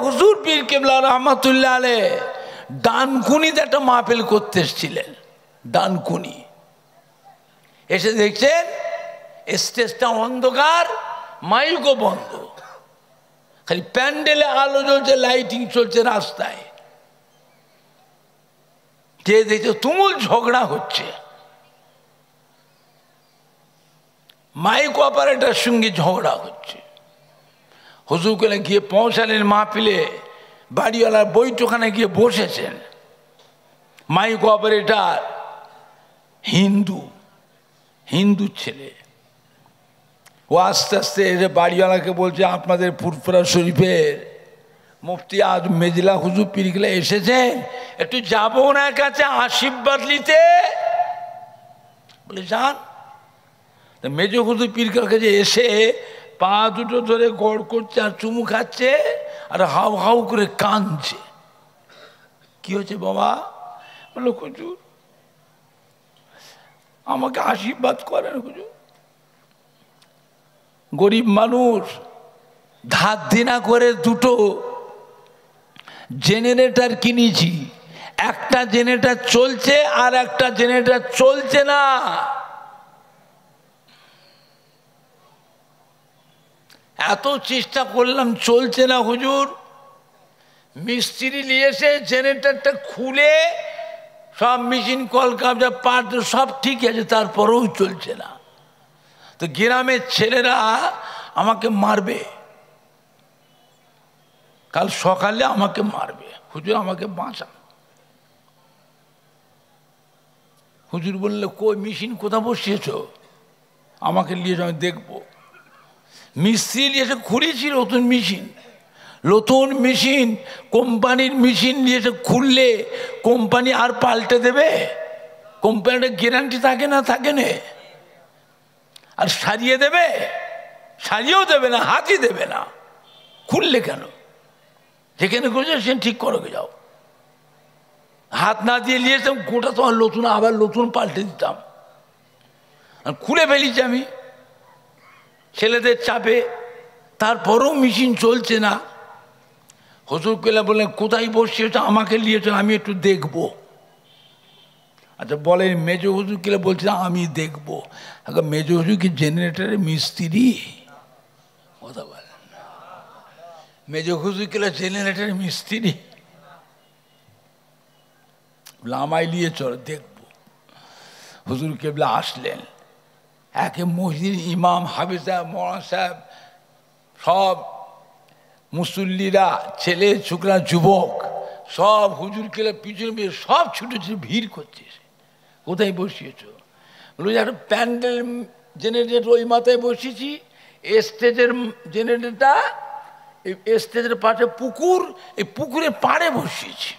হুজুর পীর কেবলা রহমাতুল্লাহ আলাইহ ডানকুনিতে একটা মাহফিল করতে এসেছিলেন। ডানকুনি এসে দেখছেন স্টেজটা অন্ধকার, মাইকও বন্ধ, খালি প্যান্ডেলে আলো জ্বলছে, লাইটিং চলছে রাস্তায়। যে দেখছে তুমুল ঝগড়া হচ্ছে, মাইক অপারেটর সঙ্গে ঝগড়া হচ্ছে। হুজুর করে গিয়ে পৌঁছালেন মাহফিলে, বাড়িওয়ালার বৈঠকখানে গিয়ে বসেছেন। মাইক অপারেটর হিন্দু ছেলে, ও আস্তে আস্তে এসে বাড়িওয়ালাকে বলছে, আপনাদের ফুরফুরা শরীফের মুফতি আজ মেজলা হুজুর পীরগুলা এসেছেন, একটু যাবো ওনার কাছে আশীর্বাদ নিতে। বলে যান। মেজ হুজুর পীরগুলার কাছে এসে পা দুটো ধরে গড় করছে আর চুমু খাচ্ছে আর হাউ হাউ করে কাঁদছে। কি হচ্ছে বাবা? বললো হুজুর আমাকে আশীর্বাদ করেন হুজুর, গরিব মানুষ, ধার দেনা করে দুটো জেনারেটর কিনেছি, একটা জেনারেটর চলছে আর একটা জেনারেটর চলছে না। এত চেষ্টা করলাম চলছে না হুজুর। মিস্ত্রি নিয়ে এসে জেনারেটরটা খুলে সব মেশিন কলকাবজা পার্ট সব ঠিক আছে, তারপরেও চলছে না। তো গ্রামের ছেলেরা আমাকে মারবে, কাল সকালে আমাকে মারবে, হুজুর আমাকে বাঁচান। হুজুর বললে কই মেশিন কোথা বসিয়েছ? আমাকে নিয়ে যাও, আমি দেখবো। মিস্ত্রি নিয়ে এসে খুলেছি নতুন মেশিন, কোম্পানির মেশিন নিয়ে এসে খুললে কোম্পানি আর পাল্টে দেবে? কোম্পানিটা গ্যারান্টি থাকে না? আর সারিয়ে দেবে? সারিয়েও দেবে না, হাতই দেবে না। খুললে কেন? যেখানে করেছে সে ঠিক করো, যাও। হাত না দিয়ে নিয়েছিলাম গোটা, তোমার নতুন আবার নতুন পাল্টে দিতাম। আর খুলে ফেলিছি আমি ছেলেদের চাপে, তারপরেও মেশিন চলছে না। হুজুর কেলা বললেন কোথায় বসিয়েছে? আমাকে নিয়েছেন, আমি একটু দেখবো। আচ্ছা বলেন মেজ হুজুর কেলা বলছে আমি দেখবো। মেজ হুজুর কি জেনারেটরের মিস্ত্রি? কথা বলেন। মেজ হুজুর কেলা জেনারেটরের মিস্ত্রি? আমায় নিয়ে চলো দেখবো। হুজুর কেবলা আসলেন, একে মসজিদ ইমাম, হাফেজ সাহেব, মৌলানা সাহেব, সব মুসল্লিরা, ছেলে ছোকরা, যুবক সব হুজুর কেলা পিছনে সব ছুটেছে, ভিড় করছে। কোথায় বসিয়েছ? বলছি একটা প্যান্ডেল জেনারেটর ওই মাথায় বসিয়েছি, স্টেজের জেনারেটরটা স্টেজের পাশে পুকুর, এই পুকুরের পাড়ে বসিয়েছি,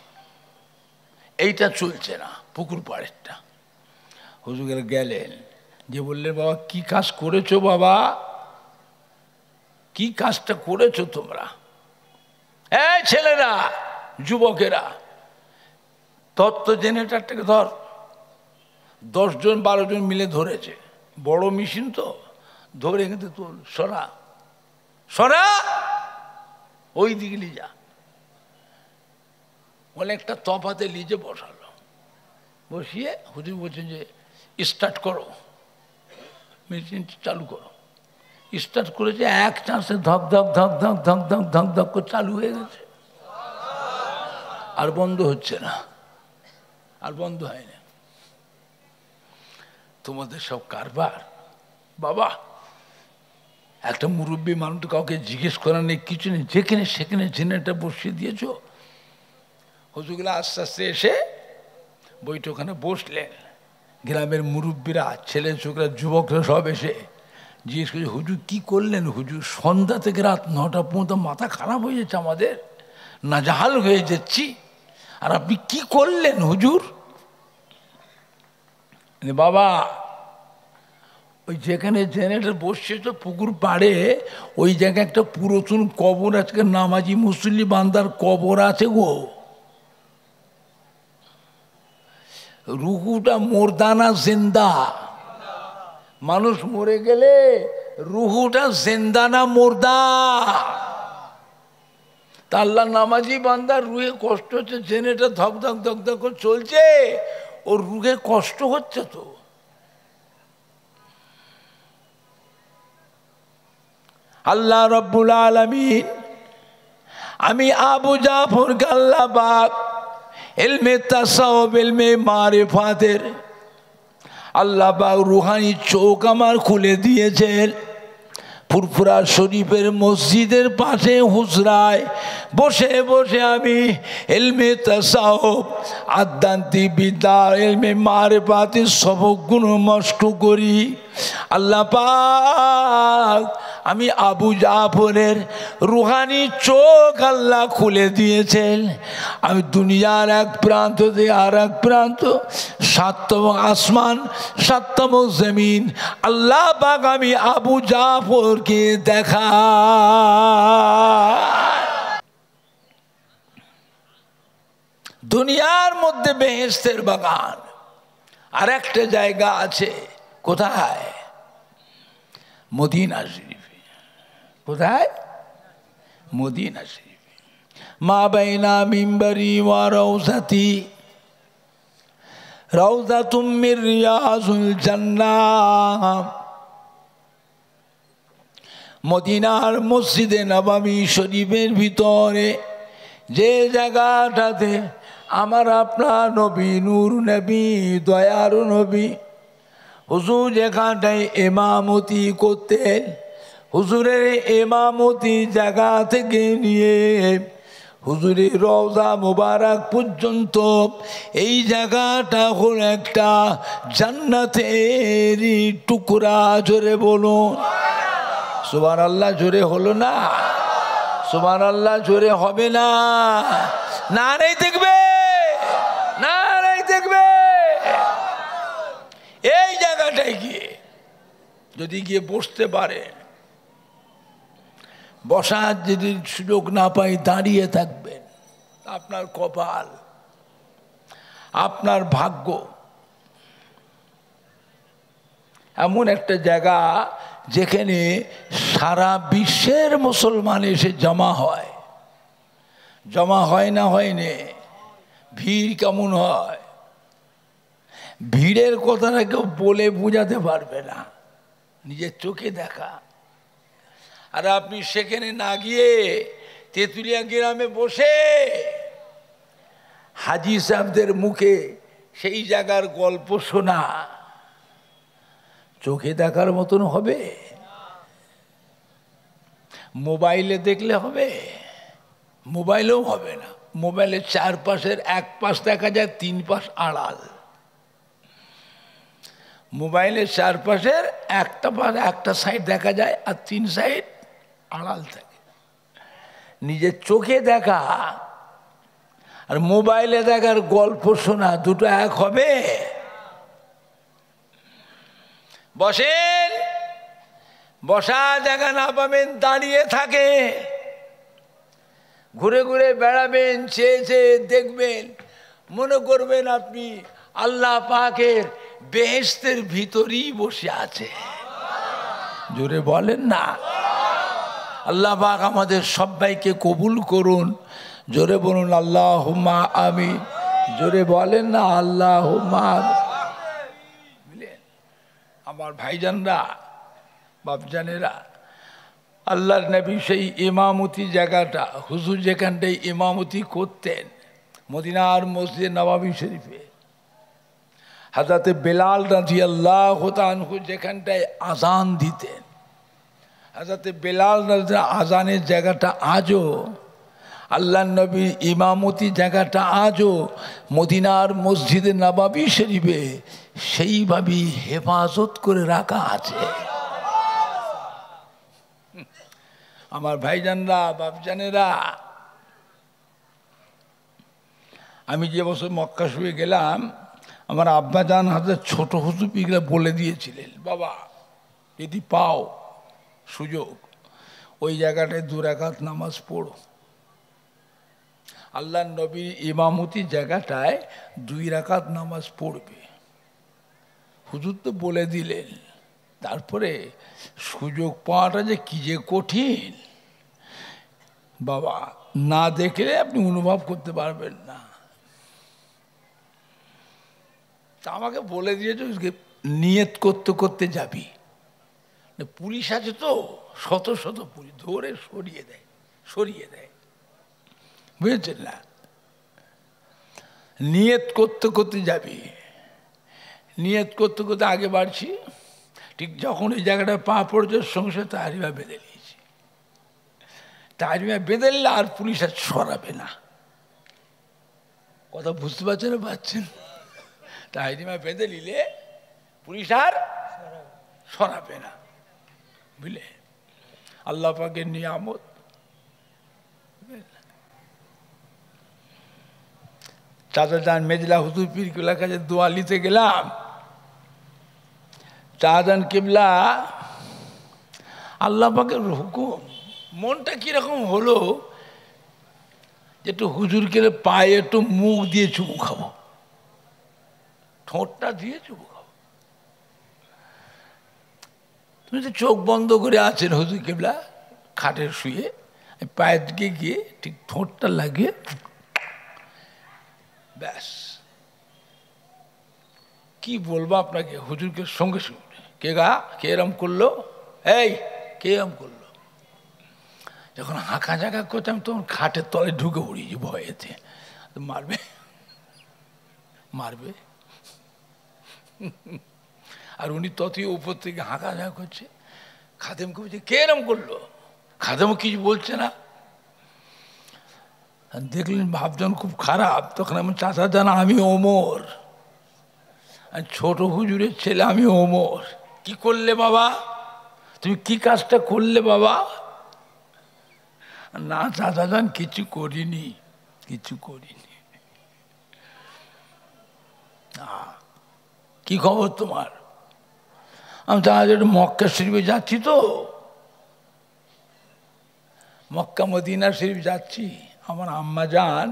এইটা চলছে না, পুকুর পাড়েরটা। হুজুর গেলেন, যে বললেন বাবা কি কাজ করেছো বাবা, কি কাজটা করেছো তোমরা? এই ছেলেরা, যুবকেরা, তত্ত্ব জেনারেটরটাকে ধর। 10 জন 12 জন মিলে ধরেছে, বড় মেশিন তো, ধরে কিন্তু তোর সরা ওই দিকে নিয়ে যা। অনেকটা তফাতে লিজে বসালো, বসিয়ে হুজুর বলছেন যে স্টার্ট করো, মেশিন চালু করো। স্টার্ট করেছে, এক চান্সে ধক ধক ধক ধক ধক ধক ধক ধক করে চালু হয়ে গেছে, আর বন্ধ হচ্ছে না, আর বন্ধ হয় না। তোমাদের সব কারবার বাবা। একটা মুরব্বী মানুষ তো কাউকে জিজ্ঞেস করার নেই, কিছু নেই, যেখানে সেখানে জেনারেটর বসিয়ে দিয়েছ। হুজুরগুলো আস্তে আস্তে এসে বৈঠকখানে বসলেন। গ্রামের মুরব্বীরা, ছেলে ছোকরা, যুবকরা সব এসে জিজ্ঞেস করছে হুজুর কি করলেন? হুজুর সন্ধ্যা থেকে রাত 9টা পর্যন্ত মাথা খারাপ হয়ে যাচ্ছে, আমাদের নাজাহাল হয়ে যাচ্ছি, আর আপনি কি করলেন হুজুর? বাবা ওই যেখানে জেনারেটর বসছে তো পুকুর পাড়ে, ওই জায়গায় একটা পুরাতন কবর, আজকে নামাজি মুসল্লি বান্দার কবর আছে গো। রুহুটা মোরদানা জিন্দা, মানুষ মরে গেলে রুহুটা জিন্দা না মোরদা? তা আল্লাহ নামাজি বান্দার রুহে কষ্ট হচ্ছে, জেনেটা ধক ধক ধক ধক করে চলছে, ওর রুহে কষ্ট হচ্ছে। তো আল্লাহ রব্বুল আলামিন আমি আবু জাফরকে আল্লাহ পাক ইলমে তাসাউফ ইলমে মারিফাতের আল্লাহ পাক রুহানি চোখ আমার খুলে দিয়েছেন। ফুরফুরা শরীফের মসজিদের পাশে হুজরায় বসে বসে আমি ইলমে তাসাউফ আধ্যাত্মিক বিদ্যা ইলমে মারিফাতের সবকগুলো মস্ত করি। আল্লাহ পাক আমি আবু জাফরের রুহানি চোখ আল্লাহ খুলে দিয়েছেন। আমি দুনিয়ার এক প্রান্ত থেকে আর এক প্রান্ত, সাতম আসমান সাতম জমিন, আল্লাহ পাক আমি আবু জাফরকে দেখা। দুনিয়ার মধ্যে বেহেশতের বাগান, আর একটা জায়গা আছে, কোথায়? মদিনা শরীফে। কোথায়? মদিনা শরীফে। মা বাইনা মিম্বরি ওয়া রাউজাতি রাউজাতুম মির রিয়াজুল জান্নাহ। মদিনার মসজিদে নববী শরীফের ভিতরে যে জায়গাটাতে আমার আপনার নবী, নূর নবী, দয়ার নবী হুজুর যেখানটায় ইমামতি করতেন, হুজুরের ইমামতি জায়গা থেকে নিয়ে হুজুরের রওজা মুবারক পর্যন্ত এই জায়গাটা হলো একটা জান্নাতের টুকরা। জোরে বলুন সুবহানাল্লাহ। জোরে হলো না? সুবহানাল্লাহ জোরে হবে না? নারায়ে দেখবে, নারায়ে দেখবে। এই জায়গাটায় গিয়ে যদি গিয়ে বসতে পারে, বসার যদি সুযোগ না পাই দাঁড়িয়ে থাকবেন, আপনার কপাল, আপনার ভাগ্য। এমন একটা জায়গা যেখানে সারা বিশ্বের মুসলমান এসে জমা হয়। জমা হয় না? হয়নি? ভিড় কেমন হয়? ভিড়ের কথাটা কেউ বলে বোঝাতে পারবে না, নিজের চোখে দেখা। আর আপনি সেখানে না গিয়ে তেঁতুলিয়া গ্রামে বসে হাজি সাহেবদের মুখে সেই জায়গার গল্প শোনা চোখে দেখার মতন হবে? মোবাইলে দেখলে হবে? মোবাইলেও হবে না। মোবাইলের চারপাশের এক পাশ দেখা যায়, তিন পাশ আড়াল। মোবাইলের চারপাশের একটা পাশ, একটা সাইড দেখা যায়, আর তিন সাইড আড়াল থাকে। নিজের চোখে দেখা আর মোবাইলে দেখার গল্প শোনা দুটো এক হবে? বসেন, বসা জায়গা না পাবেন দাঁড়িয়ে থাকে, ঘুরে ঘুরে বেড়াবেন, চেয়ে চেয়ে দেখবেন, মনে করবেন আপনি আল্লাহ পাকের বেহেশতের ভিতরেই বসে আছে। জোরে বলেন না? আল্লাহ পাক আমাদের সবাইকে কবুল করুন। জোরে বলুন আল্লাহুম্মা আমিন। জোরে বলেন না আল্লাহুম্মা আমিন। আমার ভাইজানরা, বাপজানেরা, আল্লাহর নবী সেই ইমামতি জায়গাটা, হুজুর যেখানটায় ইমামতি করতেন মদিনার মসজিদে নববী শরীফে, হযরতে বেলাল রাদিয়াল্লাহু তাআলা আনহু যেখানটায় আজান দিতেন, হযরতে বেলাল রাদিয়াল্লাহু আজানের জায়গাটা আজও, আল্লাহর নবীর ইমামতি জায়গাটা আজও মদিনার মসজিদে নববী শরীফে সেইভাবেই হেফাজত করে রাখা আছে। আমার ভাইজানরা, বাপজানেরা, আমি যে বছর মক্কা শরীফে গেলাম, আমার আব্বাজান হাতে ছোট হুজুর পিগলা বলে দিয়েছিলেন, বাবা যদি পাও সুযোগ ওই জায়গাটায় 2 রাকাত নামাজ পড়ো। আল্লাহর নবীর ইমামতি জায়গাটায় 2 রাকাত নামাজ পড়বে। হুজুর তো বলে দিলেন, তারপরে সুযোগ পাওয়াটা যে কি যে কঠিন। বাবা না দেখলে আপনি অনুভব করতে পারবেন না। তা আমাকে বলে দিয়েছে নিয়ত করতে করতে যাবি, পুলিশ আছে তো শত শত পুলিশ ধরে সরিয়ে দেয়, বুঝেছেন না? নিয়ত করতে করতে যাবি, নিয়ত করতে করতে আগে বাড়ছি, ঠিক যখন ওই জায়গাটা পা পড়ছে সঙ্গে তাহারিমা বেঁধে নিয়েছি। তাহারিমা বেঁধে নিলে আর পুলিশ আর সরাবে না। কথা বুঝতে পারছেন? পাচ্ছেন? তাহারিমা বেঁধে নিলে পুলিশ আর সরাবে না, বুঝলে? আল্লাহ পাকের নিয়ামত। চাচা যান মেজলা হুজুর পীর কেবলার কাছে দোয়া নিতে গেলাম। চাচান কেবলা আল্লাহ পাকের হুকুম, মনটা কিরকম হলো যে একটু হুজুরকে পায়ে একটু মুখ দিয়ে চুমু খাবো, ঠোঁটটা দিয়ে চুমু খাবো। তুমি তো চোখ বন্ধ করে আছেন হুজুর কেবলা খাটের শুয়ে, পায়ের দিকে গিয়ে ঠিক ঠোঁটটা লাগিয়ে ব্যাস। কি বলবো আপনাকে, হুজুরকে সঙ্গে সঙ্গে কে এরম করলো, এই কে এরম করলো। যখন হাঁকা ঝাঁকা করতাম তখন খাটের তলে ঢুকে পড়িয়েছি ভয়েতে, মারবে মারবে। আর উনি ততই উপর থেকে হাঁকা ঝাঁকা করছে। খাদেমকে বলছে কে এরম করলো, খাদেমও কিছু বলছে না। দেখলেন ভাবজন খুব খারাপ, তখন আমি চাচা জানা আমি ওমর, ছোট হুজুরের ছেলে আমি ওমর। কি করলে বাবা, তুমি কি কাজটা করলে বাবা? না চাচা যান কিছু করিনি, কিছু করিনি। কি খবর তোমার? আমি তাহলে মক্কা শরীফে যাচ্ছি, তো মক্কা মদিনা শরীফ যাচ্ছি। আমার আম্মা যান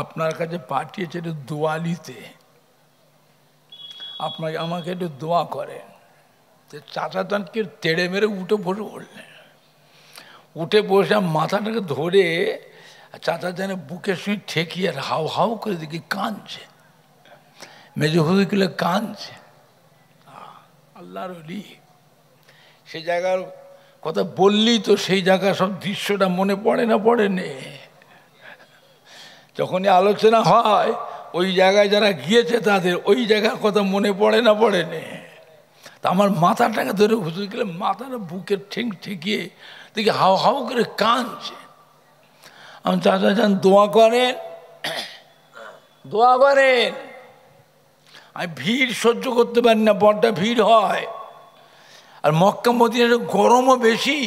আপনার কাছে পাঠিয়েছে একটু দোয়া নিতে, আপনাকে আমাকে একটু দোয়া করেন। চাচা যানকে তেড়ে মেরে উঠে বসে পড়লেন। উঠে বসে মাথাটাকে ধরে চাচা জানে বুকের সঙ্গে ঠেকিয়ে হাউ হাউ করে দেখি কাঁদছে, মেজ হুজুরগুলো কাঁদছে। আল্লাহর ওলি সেই জায়গার কথা বললি তো সেই জায়গার সব দৃশ্যটা মনে পড়ে না, পড়ে নে? যখনই আলোচনা হয় ওই জায়গায় যারা গিয়েছে তাদের ওই জায়গার কথা মনে পড়ে না, পড়ে নে? তা আমার মাথাটাকে ধরে হুজুর গেলে মাথাটা বুকের ঠেকিয়ে দেখি হাউ হাউ করে কাঁদছে। আমি চাচা যান দোয়া করেন, দোয়া করেন। আমি ভিড় সহ্য করতে পারি না, বড্ড ভিড় হয়। আর মক্কা মদিনার গরমও বেশি,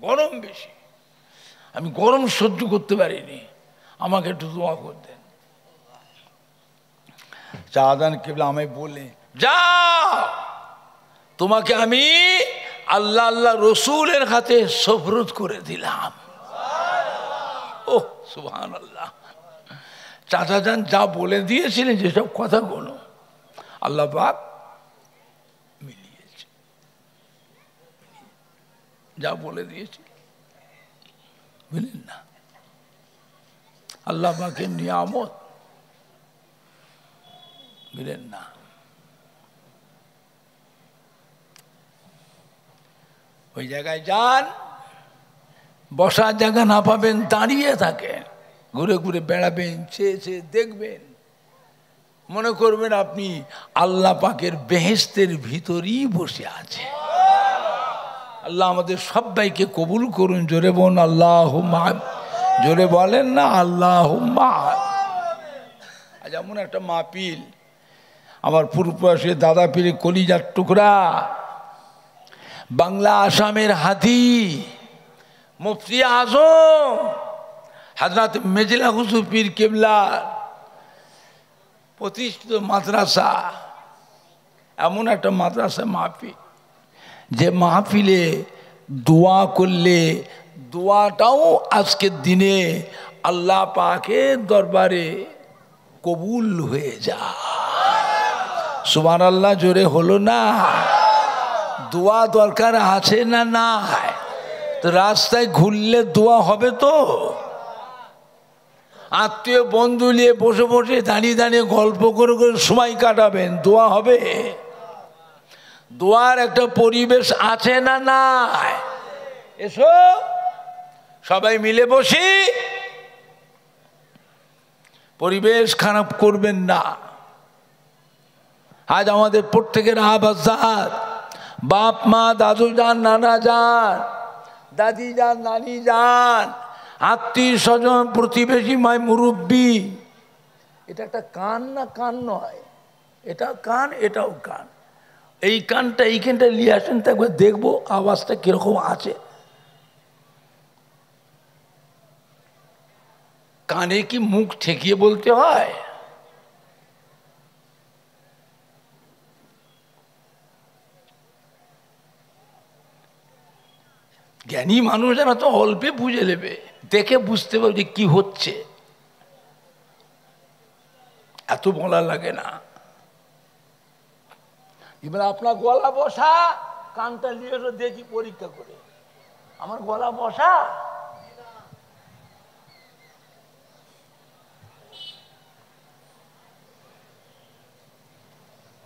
গরম বেশি, আমি গরম সহ্য করতে পারিনি। আমাকে একটু দোয়া করতেন। চাঁদান কেবলা আমায় বলে, যাও তোমাকে আমি আল্লাহ আল্লাহ রসুলের হাতে সুপরত করে দিলাম। ও সুবহানাল্লাহ। চাচা যান যা বলে দিয়েছিলেন যেসব কথাগুলো আল্লাহ পাক মিলিয়েছে, যা বলে দিয়েছি, বুঝলেন না? আল্লাহ পাকের নিয়ামত, বুঝলেন না? ওই জায়গায় যান, বসার জায়গা না পাবেন দাঁড়িয়ে থাকেন, ঘুরে ঘুরে বেড়াবেন, চেয়ে চেয়ে দেখবেন, মনে করবেন আপনি আল্লাহ পাকের বেহেশতের ভিতরেই বসে আছে। আল্লাহ আমাদের সবাইকে কবুল করুন। জোরে বলুন আল্লাহুম্মা, জোরে বলেন না আল্লাহুম্মা। যেমন একটা মাহফিল, আমার পূর্বপুরুষে দাদা পীরের কলিজার টুকরা, বাংলা আসামের হাতি, মুফতি আজম হযরত মেজলা হুজুর পীর কেবলার প্রতিষ্ঠিত মাদ্রাসা, এমন একটা মাদ্রাসা মাহফিল, যে মাহফিলে দোয়া করলে দোয়াটাও আজকের দিনে আল্লাহ পাকের দরবারে কবুল হয়ে যায়। সুবহানাল্লাহ, জোরে হলো না? দোয়া দরকার আছে না নাই? তো রাস্তায় ঘুরলে দোয়া হবে তো? আত্মীয় বন্ধু নিয়ে বসে বসে দাঁড়িয়ে দাঁড়িয়ে গল্প করে করে সময় কাটাবেন, দোয়া হবে? দোয়ার একটা পরিবেশ আছে না নাই? এসো সবাই মিলে বসি, পরিবেশ খারাপ করবেন না। আজ আমাদের প্রত্যেকের আবাসাত, বাপ মা, দাদু যান, নানা যান, দাদি যান, নানি যান, আত্মীয় স্বজন, প্রতিবেশী, মাই, মুরব্বী, এটা একটা কান না কান নয়? এটা কান, এটাও কান। এই কানটা এইখানটা নিয়ে আসেন তো একবার দেখবো আওয়াজটা কিরকম আছে। কানে কি মুখ ঠেকিয়ে বলতে হয়? জ্ঞানী মানুষেরা তো অল্পে বুঝে নেবে, দেখে বুঝতে পারবে কি হচ্ছে, এত বলা লাগে না। এবার আপনার গলা বসা, কানটা নিয়ে দেখি পরীক্ষা করে, আমার গলা বসা।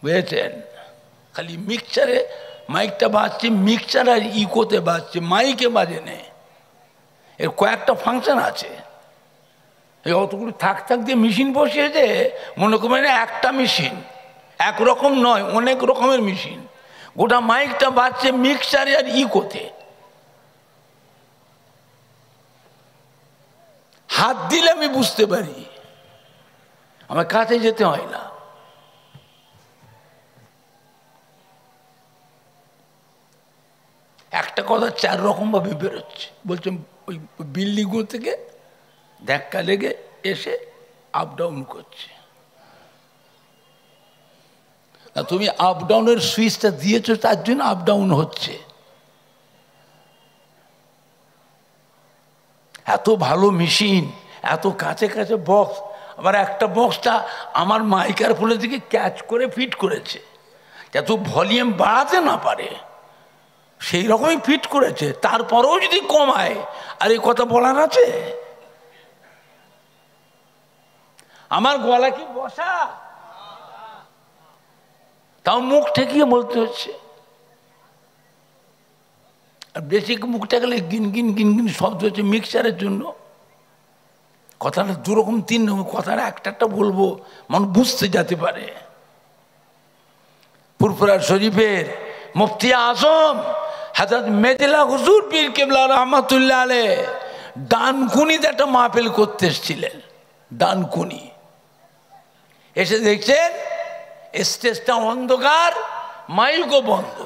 বুঝেছেন? খালি মিক্সচারে মাইকটা বাজছে, মিক্সচার আর ইকোতে বাজছে, মাইকে বাজে নেই। এর কয়েকটা ফাংশন আছে। এই অতগুলো থাক থাক দিয়ে মেশিন বসিয়েছে, মনে করবেন একটা মেশিন, একরকম নয়, অনেক রকমের মেশিন। গোটা মাইকটা বাজছে মিক্সচারে আর ইকোতে। হাত দিলে আমি বুঝতে পারি, আমার কাছে যেতে হয় না। একটা কথা 4 রকম ভাবে বেরোচ্ছে। বলছেন ওই বিল্ডিংগুলো থেকে ধাক্কা লেগে এসে আপ ডাউন করছে। তুমি আপ ডাউনের সুইচটা দিয়েছো, তার জন্য আপ ডাউন হচ্ছে। এত ভালো মেশিন, এত কাছে কাছে বক্স, আবার একটা বক্সটা আমার মাইকার ফোনের দিকে ক্যাচ করে ফিট করেছে, যাতে ভলিউম বাড়াতে না পারে, সেই রকমই ফিট করেছে। তারপরেও যদি কমায়, আর এই কথা বলার আছে? আমার গলা কি বসা? তাও মুখ ঠেকিয়ে বলতে হচ্ছে। আর বেশি মুখটা গেলে গিন গিন গিন গিন শব্দ হচ্ছে মিক্সচারের জন্য। কথাটা 2 রকম 3 রকম, কথাটা একটা বলবো মানুষ বুঝতে যেতে পারে। ফুরফুরা শরীফের মুফতি আজম হযরত মেজলা হুজুর পীর কেবলা রহমাতুল্লাহ আলাইহ ডানকুনিতে একটা মাহফিল করতে এসেছিলেন। ডানকুনি এসে দেখছেন স্টেজটা অন্ধকার, মাইকও বন্ধ,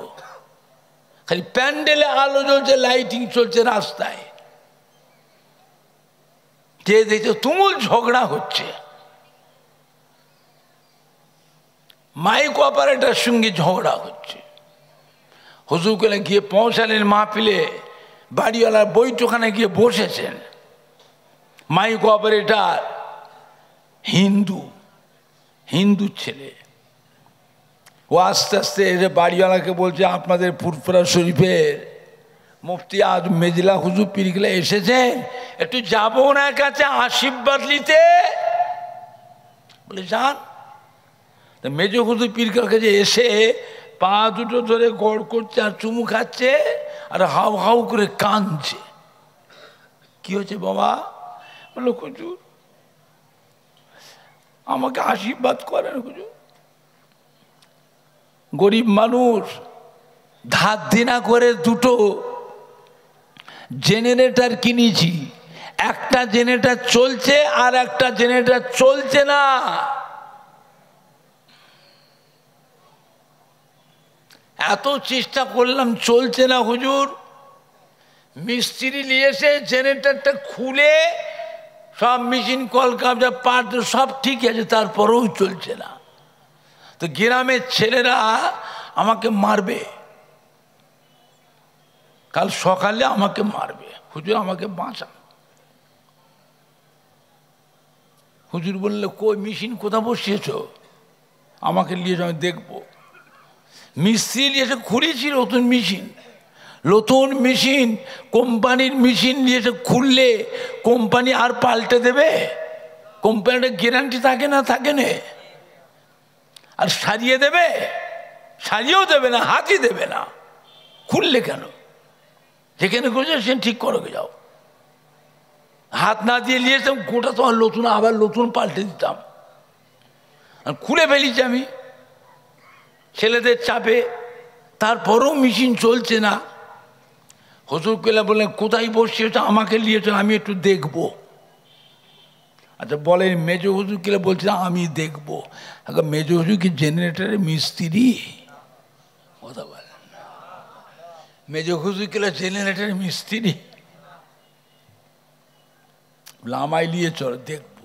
খালি প্যান্ডেলে আলো জ্বলছে, লাইটিং চলছে রাস্তায়। যে দেখছে তুমুল ঝগড়া হচ্ছে, মাইক অপারেটর সঙ্গে ঝগড়া হচ্ছে। হুজুর করে গিয়ে পৌঁছালেন মাহফিলে, বাড়িওয়ালার বৈঠকখানে গিয়ে বসেছেন। মাইক অপারেটর হিন্দু ছেলে, ও আস্তে আস্তে এসে বাড়িওয়ালাকে বলছে, আপনাদের ফুরফুরা শরীফের মুফতি আজ মেজলা হুজুর পীরগুলা এসেছেন, একটু যাবো ওনার কাছে আশীর্বাদ নিতে। বলে যান। মেজ হুজুর পীরগুলার কাছে এসে পা দুটো ধরে গড় করছে আর চুমু খাচ্ছে আর হাউ হাউ করে কাঁদছে। কি হচ্ছে বাবা? বললো হুজুর আমাকে আশীর্বাদ করেন হুজুর, গরিব মানুষ, ধার দেনা করে 2টো জেনারেটর কিনেছি, একটা জেনারেটর চলছে আর একটা জেনারেটর চলছে না। এত চেষ্টা করলাম চলছে না হুজুর। মিস্ত্রি নিয়ে এসে জেনারেটরটা খুলে সব মেশিন কলকাবজা পার্ট সব ঠিক আছে, তারপরেও চলছে না। তো গ্রামের ছেলেরা আমাকে মারবে, কাল সকালে আমাকে মারবে, হুজুর আমাকে বাঁচান। হুজুর বললে কই মেশিন কোথা বসিয়েছ? আমাকে নিয়ে যাও, দেখবো। মিস্ত্রি এসে খুলেছিল নতুন মেশিন, নতুন মেশিন, কোম্পানির মেশিন নিয়ে খুললে কোম্পানি আর পাল্টে দেবে? কোম্পানির গ্যারান্টি থাকে না? থাকে না। আর সারিয়ে দেবে? সারিয়েও দেবে না, হাতই দেবে না। খুললে কেন? যেখানে করেছে সে ঠিক করো, যাও। হাত না দিয়ে নিয়েছিলাম, গোটা তোমার নতুন, আবার নতুন পাল্টে দিতাম। আর খুলে ফেলিছি আমি ছেলেদের চাপে, তারপরেও মেশিন চলছে না। হুজুর কেলা বললেন, কোথায় বসিয়েছ? আমাকে নিয়েছেন, আমি একটু দেখবো। আচ্ছা বলেন, মেজ হুজুর কেলা বলছে আমি দেখবো। মেজ হুজুর কি জেনারেটারের মিস্ত্রি? কথা বলেন, মেজ হুজুর কেলা জেনারেটারের মিস্ত্রি? আমায় নিয়ে চলো দেখবো।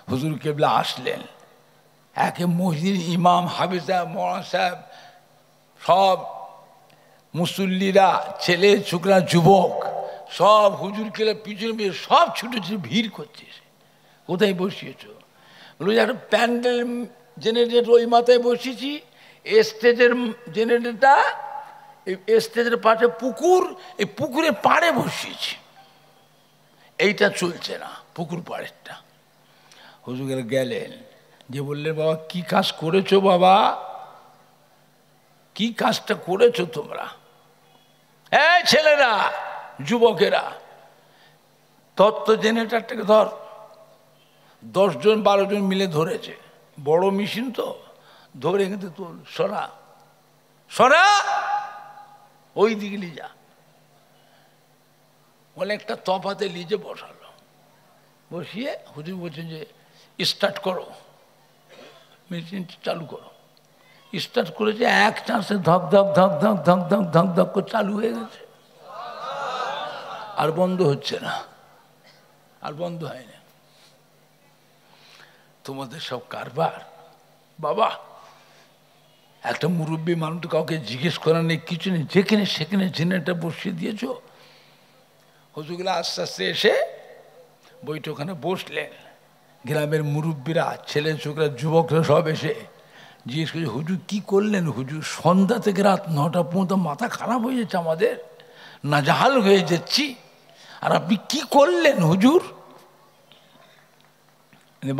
হুজুর কেবলা আসলেন, একে মসজিদ ইমাম, হাফেজ সাহেব, মৌলানা সাহেব, সব মুসল্লিরা, ছেলে ছোকরা, যুবক সব হুজুর কেলা পিছনে সব ছুটেছে, ভিড় করছে। কোথায় বসিয়েছ? বলছি একটা প্যান্ডেল জেনারেটর ওই মাথায় বসিয়েছি, স্টেজের জেনারেটরটা এই স্টেজের পাশে পুকুর, এই পুকুরের পাড়ে বসিয়েছি। এইটা চলছে না, পুকুর পাড়েরটা। হুজুর গেলেন, যে বললেন, বাবা কি কাজ করেছো? বাবা কি কাজটা করেছো তোমরা? এই ছেলেরা, যুবকেরা, তত্ত্ব জেনারেটরটাকে ধর। 10 জন 12 জন মিলে ধরেছে, বড় মেশিন তো, ধরে কিন্তু তোর সরা সরা, ওই দিকে নিয়ে যা। অনেকটা তফাতে লিজে বসালো, বসিয়ে হুজুর বলছেন যে স্টার্ট করো, মেশিন চালু করো। স্টার্ট করেছে, এক চান্সে ধক ধক ধক ধক ধক ধক ধক ধক করে চালু হয়ে গেছে, আর বন্ধ হচ্ছে না, আর বন্ধ হয় না। তোমাদের সব কারবার বাবা। একটা মুরব্বী মানুষ, কাউকে জিজ্ঞেস করার নেই, কিছু নেই, যেখানে সেখানে জেনারেটর বসিয়ে দিয়েছ। হুজুরগুলো আস্তে আস্তে এসে বৈঠকখানে বসলেন। গ্রামের মুরব্বীরা, ছেলে ছোকরা, যুবকরা সব এসে জিজ্ঞেস করছে, হুজুর কি করলেন? হুজুর সন্ধ্যা থেকে রাত 9টা পর্যন্ত মাথা খারাপ হয়ে যাচ্ছে আমাদের, নাজাহাল হয়ে যাচ্ছি, আর আপনি কি করলেন হুজুর?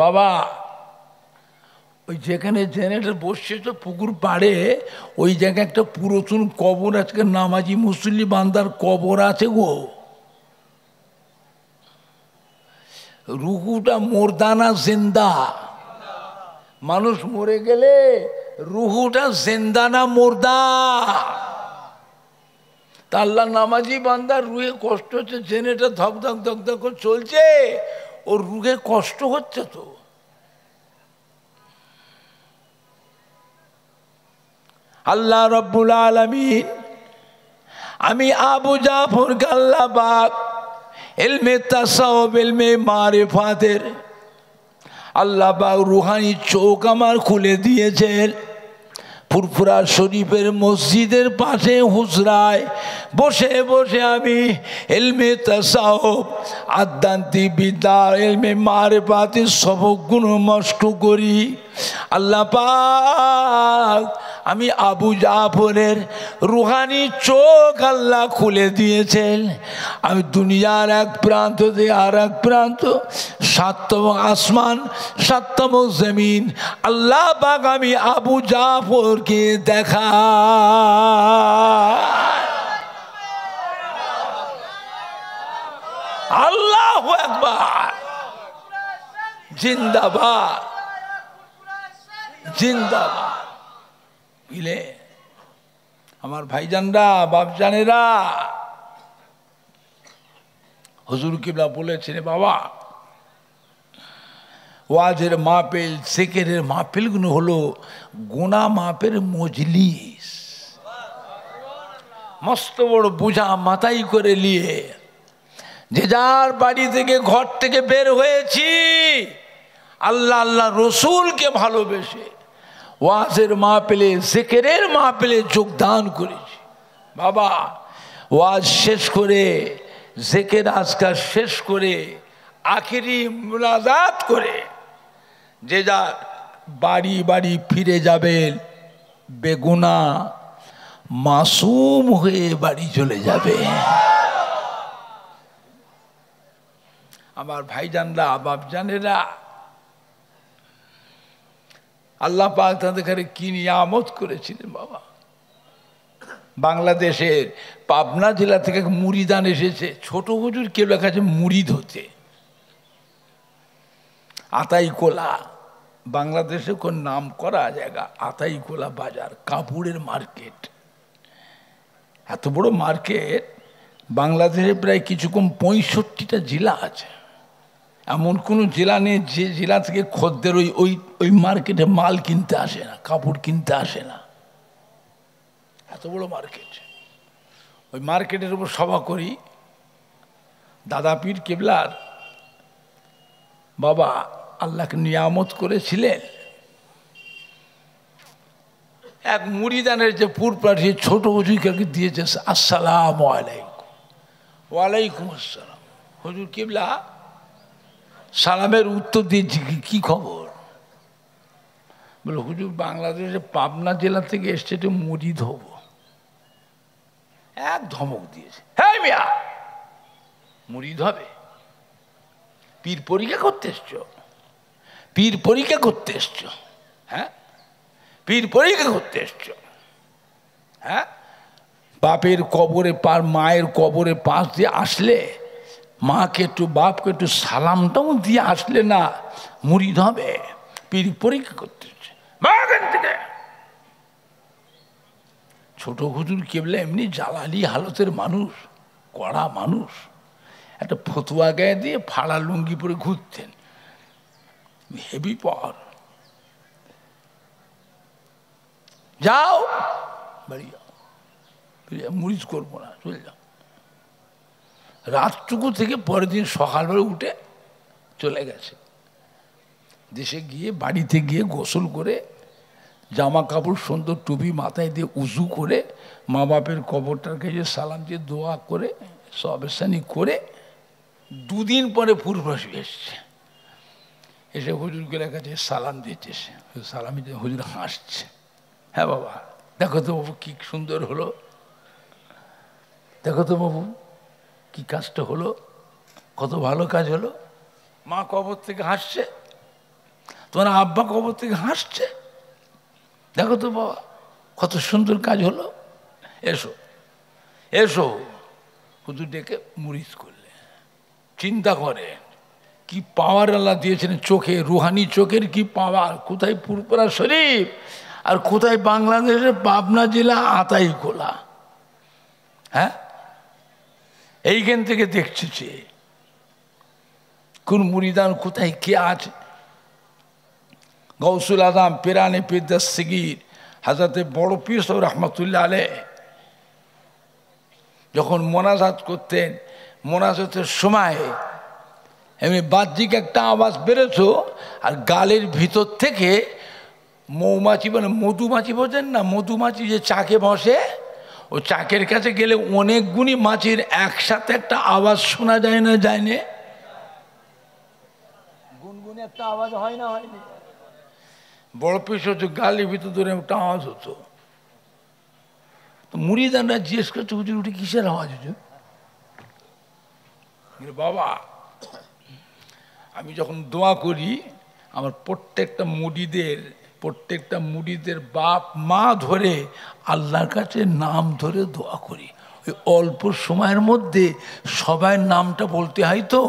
বাবা ওই যেখানে জেনারেটর বসিয়েছ পুকুর পাড়ে, ওই জায়গায় একটা পুরাতন কবর, আজকে নামাজি মুসল্লি বান্দার কবর আছে গো। রুহুটা মোরদানা জিন্দা? মানুষ মরে গেলে রুহুটা জিন্দা না মোরদা? তা আল্লাহ নামাজি বান্দার রুহে কষ্ট হচ্ছে, জেনারেটর ধক ধক ধক ধক করে চলছে, ওর রুহে কষ্ট হচ্ছে তো। আল্লাহ রব্বুল আলামিন, আমি আবু জাফর আল্লাহ পাক ইলমে তাসাউফ, ইলমে মারিফাতের আল্লাহ পাক রুহানি চোখ আমার খুলে দিয়েছেন। ফুরফুরা শরীফের মসজিদের পাশে হুজরায় বসে বসে আমি ইলমে তাসাউফ, আধ্যাত্মিক বিদ্যা, ইলমে মারিফাতের সবকগুলো মস্ক করি। আল্লাহ পাক আমি আবু জাফরের রুহানি চোখ আল্লাহ খুলে দিয়েছেন। আমি দুনিয়ার এক প্রান্ত থেকে আর এক প্রান্ত, 7তম আসমান 7তম জমিন, আল্লাহ পাক আমি আবু জাফরকে দেখা। আল্লাহু আকবার, জিন্দাবাদ জিন্দাবাদ। বুঝলে আমার ভাইজানরা, বাপজানেরা, হুজুর কিবলা বলেছেন, বাবা ওয়াজের মাহফিল, জিকিরের মাহফিলগুলো হলো গুনাহ মাপের মজলিস। মস্ত বড় বোঝা মাথায় করে নিয়ে যে যার বাড়ি থেকে, ঘর থেকে বের হয়েছি আল্লাহ আল্লাহ রসুলকে ভালোবেসে, ওয়াজের মাহফিলে, জিকিরের মাহফিলে যোগদান করেছি। বাবা ওয়াজ শেষ করে, জিকির আজকার শেষ করে, আখিরি মুনাজাত করে যে যার বাড়ি বাড়ি ফিরে যাবেন বেগুনাহ, মাসুম হয়ে বাড়ি চলে যাবে। আমার ভাইজানরা, বাপজানেরা, আল্লাহ পাক তাদের কাছে কি নিয়ামত করেছিলেন বাবা। বাংলাদেশের পাবনা জেলা থেকে মুরিদান এসেছে ছোট হুজুর কেবলা কাছে মুরিদ হতে। আতাইকোলা বাংলাদেশে কোন নাম করা জায়গা, আতাইকোলা বাজার, কাপড়ের মার্কেট, এত বড় মার্কেট। বাংলাদেশে প্রায় কিছু কম 65টা জেলা আছে। এমন কোনো জেলা নেই যে জেলা থেকে খদ্দের ওই মার্কেটে মাল কিনতে আসে না, কাপড় কিনতে আসে না। এত বড় মার্কেট। ওই মার্কেটের উপর সভা করি। দাদা পীর কেবলার বাবা আল্লাহকে নিয়ামত করেছিলেন। এক মুরিদানের যে পুরপাঠি ছোট হুজুরকে দিয়েছে, আসসালামু আলাইকুম। ওয়ালাইকুম আসসালাম। হুজুর কেবলা সালামের উত্তর দিয়েছি, কি খবর? বলে হুজুর বাংলাদেশের পাবনা জেলা থেকে এসছে, একটু মুরিদ হব। এক ধমক দিয়েছে, হ্যাঁ মিয়া মুরিদ হবে? পীর পরীক্ষা করতে এসছো? পীর পরীক্ষা করতে এসছো? হ্যাঁ পীর পরীক্ষা করতে এসছো? হ্যাঁ বাপের কবরে মায়ের কবরে পাশ দিয়ে আসলে মাকে একটু বাপকে একটু সালামটাও দিয়ে আসলে না মুরিদ হবে? পীর পরীক্ষা করতে এসছে থেকে। ছোট হুজুর কেবলা এমনি জালালি হালতের মানুষ, কড়া মানুষ। একটা ফতুয়া গায়ে দিয়ে ফাড়া লুঙ্গি পরে ঘুরতেন, হেভি পাওয়ার। যাও বাড়ি যাও, মুরিদ করবো না, চলে যাও। রাতটুকু থেকে পরের দিন সকালবেলা উঠে চলে গেছে। দেশে গিয়ে বাড়িতে গিয়ে গোসল করে জামা কাপড় সুন্দর টুপি মাথায় দিয়ে উজু করে মা বাপের কবরটার কাছে সালাম দিয়ে দোয়া করে সবেসানি করে 2 দিন পরে পূর্বশী এসছে। এসে হুজুরগুলোর কাছে সালাম দিচ্ছে। সালাম দিয়ে হুজুর হাসছে, হ্যাঁ বাবা দেখো তো বাবু কি সুন্দর হলো, দেখো তো বাবু কি কাজটা হলো, কত ভালো কাজ হলো। মা কবর থেকে হাসছে, তোমার আব্বা কবর থেকে হাসছে, দেখো তো বাবা কত সুন্দর কাজ হলো, এসো এসো। হুজুর ডেকে মুরিদ করলে। চিন্তা করে কি পাওয়ার আল্লাহ দিয়েছেন চোখে, রুহানি চোখের কি পাওয়ার। কোথায় পুরপুরা শরীফ আর কোথায় বাংলাদেশের পাবনা জেলা আতাইকোলা। হ্যাঁ এইখান থেকে দেখছে কোন মুরিদান কোথায় কে আছে। গৌসুল আজম পেরানে পীরদস্তগীর হাজরতে বড় পীর সাহেব রহমতুল্লাহ আলাইহ যখন মোনাজাত করতেন, মোনাজাতের সময় এমনি বাহ্যিক একটা আওয়াজ বেরোতো আর গালের ভিতর থেকে মৌমাছি, মানে মধুমাছি বোঝেন না, মধুমাছি যে চাকে বসে, ও চাকের কাছে গেলে অনেক গুণী মাছির একসাথে একটা আওয়াজ শোনা যায় না, যায় না? গুনগুনে একটা আওয়াজ হয় না, হয়নি? বড় পিস হচ্ছে গালের ভিতর ধরে একটা আওয়াজ হতো। তো মুরিদানরা জিজ্ঞেস করছে হুজুর উঠে কিসের আওয়াজ হচ্ছে? বাবা আমি যখন দোয়া করি আমার প্রত্যেকটা মুরিদের বাপ মা ধরে আল্লাহর কাছে নাম ধরে দোয়া করি। ওই অল্প সময়ের মধ্যে সবাই নামটা বলতে হয়, তো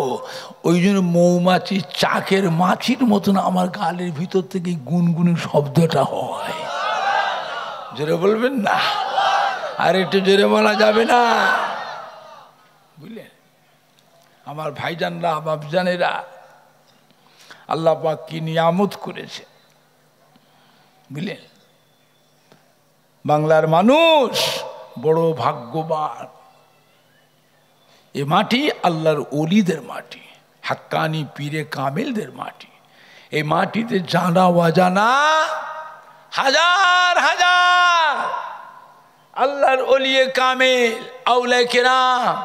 ওই জন্য মৌমাছি চাকের মাছির মতন আমার গালের ভিতর থেকে গুনগুনি শব্দটা হয়। জোরে বলবেন না? আর একটু জোরে বলা যাবে না? বুঝলেন আমার ভাইজানরা, বাপজানেরা, আল্লাহ পাক কি নিয়ামত করেছে বুঝলেন। বাংলার মানুষ বড় ভাগ্যবান। এ মাটি আল্লাহর ওলিদের মাটি, হাক্কানি পীরে কামেলদের মাটি। এই মাটিতে জানা অজানা হাজার হাজার আল্লাহর ওলিয়ে কামেল আউলায়ে কেরাম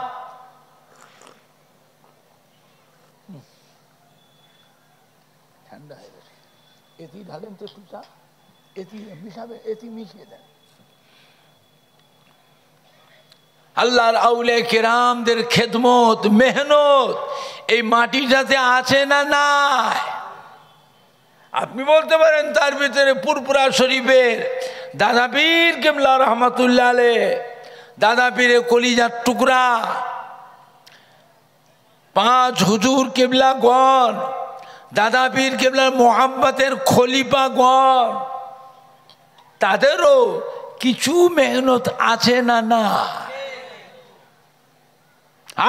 ঠান্ডা হয়ে গেছে। এটি ঢালেন তো একটু চা, এটি মিশাবে, এটি মিশিয়ে দেন। আল্লাহর আউলিয়া কেরামদের খেদমত মেহনত এই মাটিটাতে আছে না নাই? আপনি বলতে পারেন তার ভিতরে পুরপুরা শরীফের দাদা পীর কেবলা রহমাতুল্লাহ আলাইহ, দাদা পীরের কলিজার টুকরা 5 হুজুর কেবলাগণ, দাদা পীর কেবলার মোহাব্বতের খলিফাগণ, তাদেরও কিছু মেহনত আছে না না?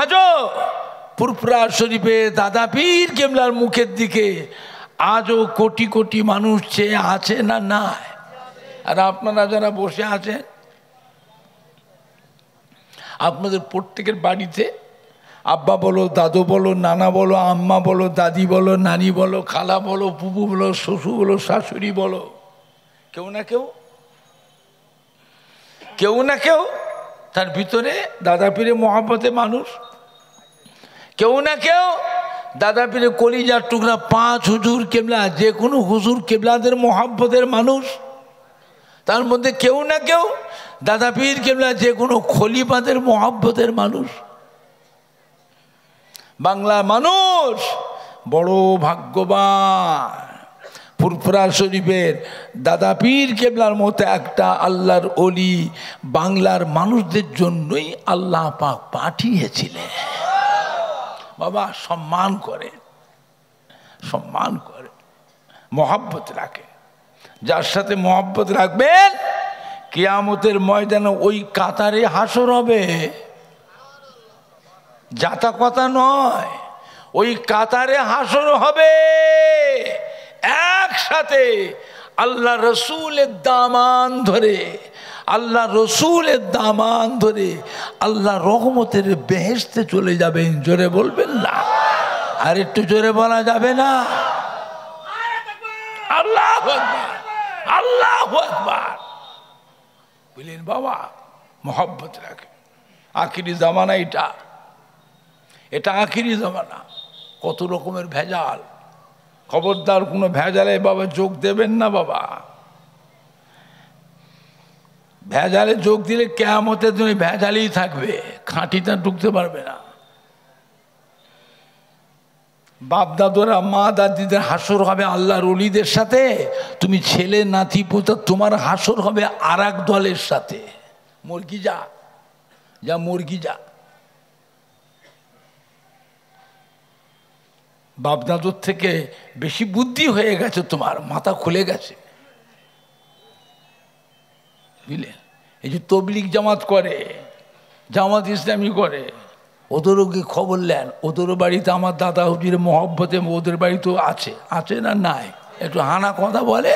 আজও পুরপুরা শরীফে দাদা পীর কেবলার মুখের দিকে আজও কোটি কোটি মানুষ চেয়ে আছে না না? আর আপনারা যারা বসে আছেন, আপনাদের প্রত্যেকের বাড়িতে আব্বা বলো, দাদু বলো, নানা বলো, আম্মা বলো, দাদি বলো, নানি বলো, খালা বলো, পুপু বলো, শ্বশুর বলো, শাশুড়ি বলো, কেউ না কেউ তার ভিতরে দাদা পীরের মহব্বতে মানুষ, কেউ না কেউ দাদা পীরের কলিজার টুকরা 5 হুজুর কেবলা, যে কোনো হুজুর কেবলাদের মহব্বতের মানুষ, তার মধ্যে কেউ না কেউ দাদা পীর কেবলা যে কোনো খলিফাদের মহব্বতের মানুষ। বাংলার মানুষ বড় ভাগ্যবান, পুরপুরা শরীফের দাদা পীর কেবলার মতো একটা আল্লাহর ওলি বাংলার মানুষদের জন্যই আল্লাহ পাক পাঠিয়েছিলেন। বাবা সম্মান করে, মহব্বত রাখে। যার সাথে মহব্বত রাখবেন কিয়ামতের ময়দানে ওই কাতারে হাসর হবে, যাতা কথা নয়, ওই কাতারে হাসর হবে। একসাথে আল্লাহ রসুলের দামান ধরে, আল্লাহ রসুলের দামান ধরে আল্লাহ রহমতের বেহেশতে চলে যাবেন। জোরে বলবেন না? আর একটু জোরে বলা যাবে না? আল্লাহু আকবার, আল্লাহু আকবার। বললেন বাবা মোহব্বত রাখে। আখিরি জামানা এটা আখিরি জামানা। কত রকমের ভেজাল, খবরদার কোনো ভেজালে বাবা যোগ দেবেন না। বাবা ভেজালে যোগ দিলে কিয়ামতের দিনে ভেজালেই থাকবে, খাঁটিটা ঢুকতে পারবে না। বাপ দাদুরা মা দাদিদের হাসর হবে আল্লাহর ওলিদের সাথে, তুমি ছেলে নাতি পুত্র তোমার হাসর হবে আর এক দলের সাথে। মুরগি যা মুরগি যা। বাপ দাদুর থেকে বেশি বুদ্ধি হয়ে গেছে, তোমার মাথা খুলে গেছে, বুঝলেন? এই যে তবলিগ জামাত করে, জামাত ইসলামী করে, ওদেরও কি খবর নেন? ওদেরও বাড়িতে আমার দাদা হুজুরের মহব্বতে ওদের বাড়িতেও আছে না নাই? একটু হানা কথা বলে।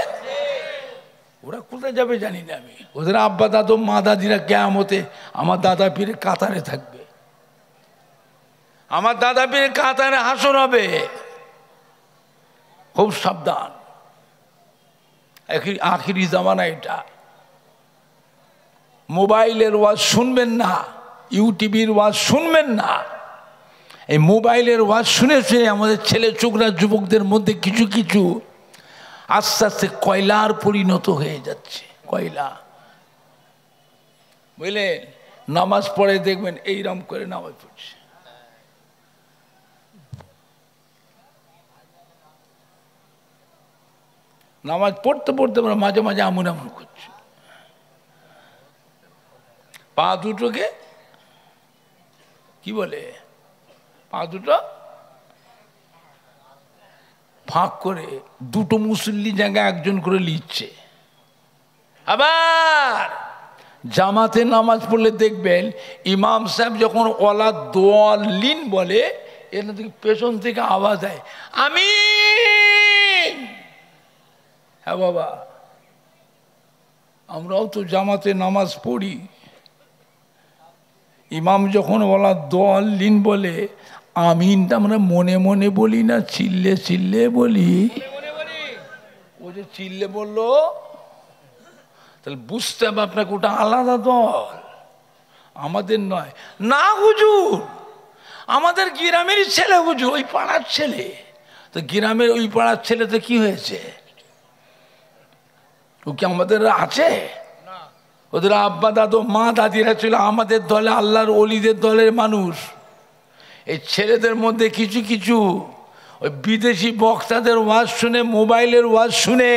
ওরা কোথায় যাবে জানি না আমি। ওদের আব্বা দাদু মা দাদিরা কিয়ামতে আমার দাদা পীরের কাতারে থাকবে, আমার দাদা পীরের কাতারে হাসর হবে। খুব সাবধান, আখিরি জামানা এটা। মোবাইলের ওয়াজ শুনবেন না, ইউটিউবের ওয়াজ শুনবেন না। এই মোবাইলের ওয়াজ শুনে শুনে আমাদের ছেলে ছোকরা যুবকদের মধ্যে কিছু কিছু আস্তে আস্তে কয়লার পরিণত হয়ে যাচ্ছে। কয়লা, বুঝলেন? নামাজ পড়ে দেখবেন এইরকম করে নামাজ পড়ছে। নামাজ পড়তে পড়তে মাঝে মাঝে এমন করছে, পা দুটোকে কি বলে, পা দুটো ফাঁক করে দুটো মুসল্লি জায়গায় একজন করে লিখছে। আবার জামাতে নামাজ পড়লে দেখবেন ইমাম সাহেব যখন ওয়ালা দোয়াল্লিন বলে, এর পেছন থেকে আওয়াজ দেয় আমিন। হ্যাঁ বাবা, আমরাও তো জামাতে নামাজ পড়ি, ইমাম যখন ওয়ালা দোয়াল্লিন বলে আমিনটা আমরা মনে মনে বলি না চিল্লে চিল্লে বলি? ও যে চিল্লে বললো তাহলে বুঝতে হবে আপনাকে ওটা আলাদা দল, আমাদের নয়। না হুজুর, আমাদের গ্রামেরই ছেলে হুজুর, ওই পাড়ার ছেলে। তো গ্রামের ওই পাড়ার ছেলে তো কি হয়েছে? ও কি আমাদের আছে? ওদের আব্বা দাদু মা দাদিরা ছিল আমাদের দলে, আল্লাহর ওলিদের দলের মানুষ। এই ছেলেদের মধ্যে কিছু কিছু ওই বিদেশি বক্তাদের ওয়াজ শুনে, মোবাইলের ওয়াজ শুনে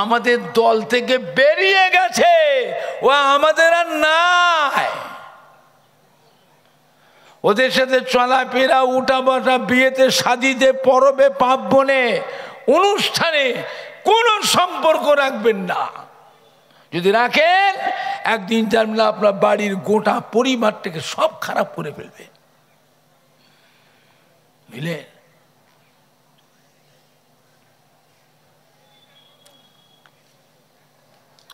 আমাদের দল থেকে বেরিয়ে গেছে। ও আমাদের আর নাই। ওদের সাথে চলাফেরা, উঠা বসা, বিয়েতে, শাদিতে, পরবে, পার্বণে, অনুষ্ঠানে কোনো সম্পর্ক রাখবেন না। যদি রাখেন একদিন তার মানে আপনার বাড়ির গোটা পরিবারটাকে সব খারাপ করে ফেলবে। বুঝলেন?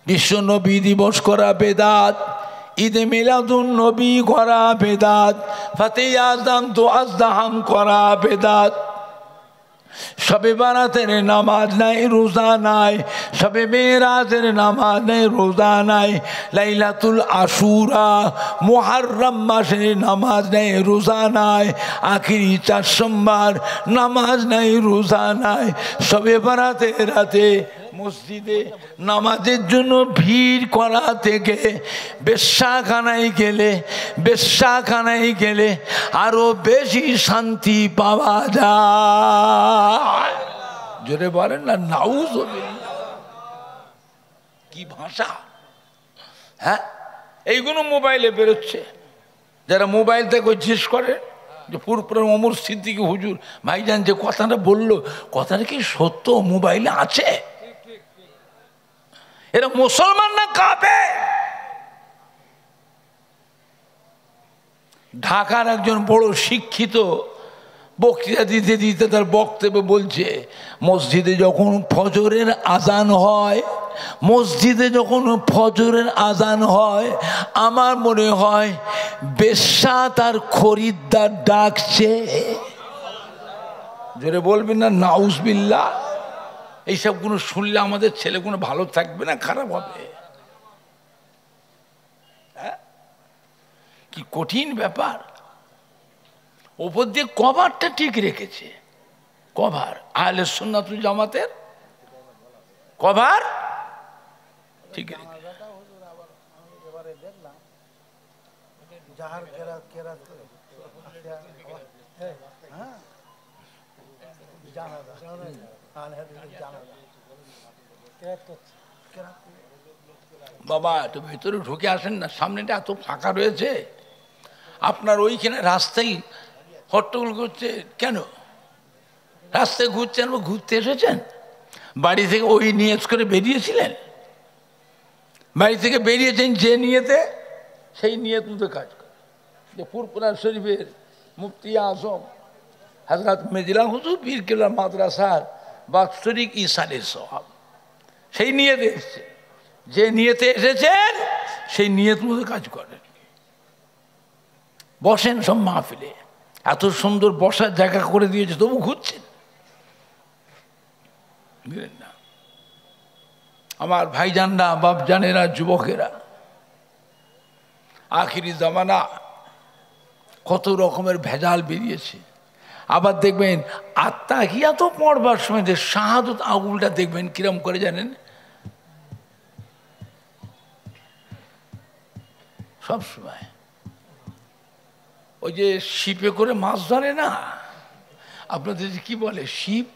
বিশ্ব নবী দিবস করা বেদাত, ঈদে মিলাদুন নবী করা বেদাত, ফাতিহা আযান তো আজদাহাম করা বেদাত। শবে বারাতের নামাজ নাই, রোজা নাই, শবে মেরাজের নামাজ নাই, রোজা নাই, লাইলাতুল আশুরা মুহররম মাসের নামাজ নাই, রোজা নাই, আখিরি 4 সোমবার নামাজ নাই, রোজা নাই। শবে বারাতের রাতে মসজিদে নামাজের জন্য ভিড় করা থেকে বেশ্যাখানায় গেলে আরো বেশি শান্তি পাওয়া যায়। জোরে বলেন না নাউযুবিল্লাহ। কি ভাষা! হ্যাঁ, এইগুলো মোবাইলে বেরোচ্ছে। যারা মোবাইল থেকে জিজ্ঞেস করে যে পুরপুরের ওমর সিদ্দিকী হুজুর ভাইজান যে কথাটা বললো, কথাটা কি সত্য মোবাইলে আছে? এরা মুসলমান না কাফের? ঢাকার একজন বড় শিক্ষিত বক্তৃতা দিতে তার বক্তব্যে বলছে, মসজিদে যখন ফজরের আজান হয় আমার মনে হয় বেশ্যা তার খরিদ্দার ডাকছে। জোরে বলবেন না নাউজুবিল্লাহ। এইসবগুলো শুনলে আমাদের ছেলেগুলো ভালো থাকবে না খারাপ হবে? হ্যাঁ, কি কঠিন ব্যাপার। ওপর দিয়ে কভারটা ঠিক রেখেছে, কভার আহলে সুন্নাতুল জামাতের কভার ঠিক রেখেছে। বাবা একটু ভেতরে ঢুকে আসেন না, সামনেটা এত ফাঁকা রয়েছে। আপনার ওইখানে রাস্তায় হট্টগোল করছে কেন? রাস্তায় ঘুরছেন বা ঘুরতে এসেছেন? বাড়ি থেকে ওই নিয়ত করে বেরিয়েছিলেন? বাড়ি থেকে বেরিয়েছেন যে নিয়তে, সেই নিয়ত মতো কাজ করে। যে ফুরফুরা শরীফের মুফতি আজম হযরত মির্জা হুজুর পীর কেবলা মাদ্রাসার বাৎসরিক ইসালের সওয়াব, সেই নিয়তে এসেছে। যে নিয়তে এসেছেন সেই নিয়ত মতো কাজ করেন। বসেন সব মাহফিলে, এত সুন্দর বসার জায়গা করে দিয়েছে, তবু ঘুরছেন। বুঝলেন না? আমার ভাইজানরা, বাপজানেরা, যুবকেরা, আখিরি জামানা কত রকমের ভেজাল বেরিয়েছে। আবার দেখবেন আত্মাহিয়াত পড়বার সময় যে শাহাদত আঙুলটা দেখবেন কিরম করে জানেন? সব সময় ওই যে শিপে করে মাছ ধরে না, আপনাদের কি বলে শিপ,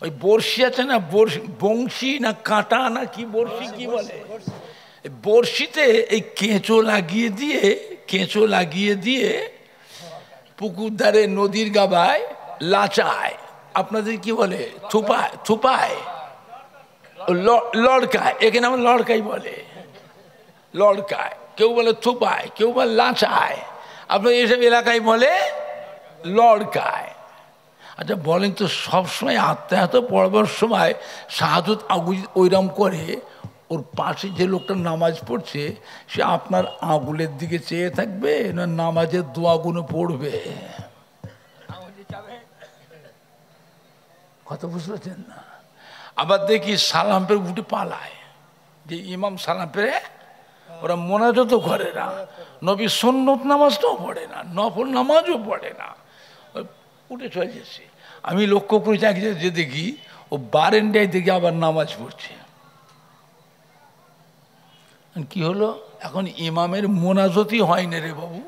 ওই বড়শি আছে না, বংশী না কাঁটা না কি বড়শি কি বলে, বড়শিতে এই কেঁচো লাগিয়ে দিয়ে পুকুর ধারে নদীর গাবায় লাচায়, আপনাদের কি বলে থুপায় লড়কায়, এখানে আমার লড়কাই বলে, লড়কায়, কেউ বলে থুপায়, কেউ বলে লাচায়, আপনার এইসব এলাকায় বলে লড়কায়। আচ্ছা বলেন তো, সবসময় আত্মাহাত পড়বার সময় শাহাদত আঙুল ওইরকম করে, ওর পাশে যে লোকটা নামাজ পড়ছে সে আপনার আঙুলের দিকে চেয়ে থাকবে না নামাজের দোয়াগুলো পড়বে? কথা বুঝতে পারছেন না? আবার দেখি সালাম পেরে উঠে পালায়, যে ইমাম সালাম পেরে, ওরা মোনাজাত করে না, নবী সুন্নত নামাজটাও পড়ে না, নফল নামাজও পড়ে না, উঠে চলে যাচ্ছে। আমি লক্ষ্য করে যে দেখি ও বারেন্ডায় দেখি আবার নামাজ পড়ছে। কি হলো? এখন ইমামের মোনাজতই হয়নি রে বাবু,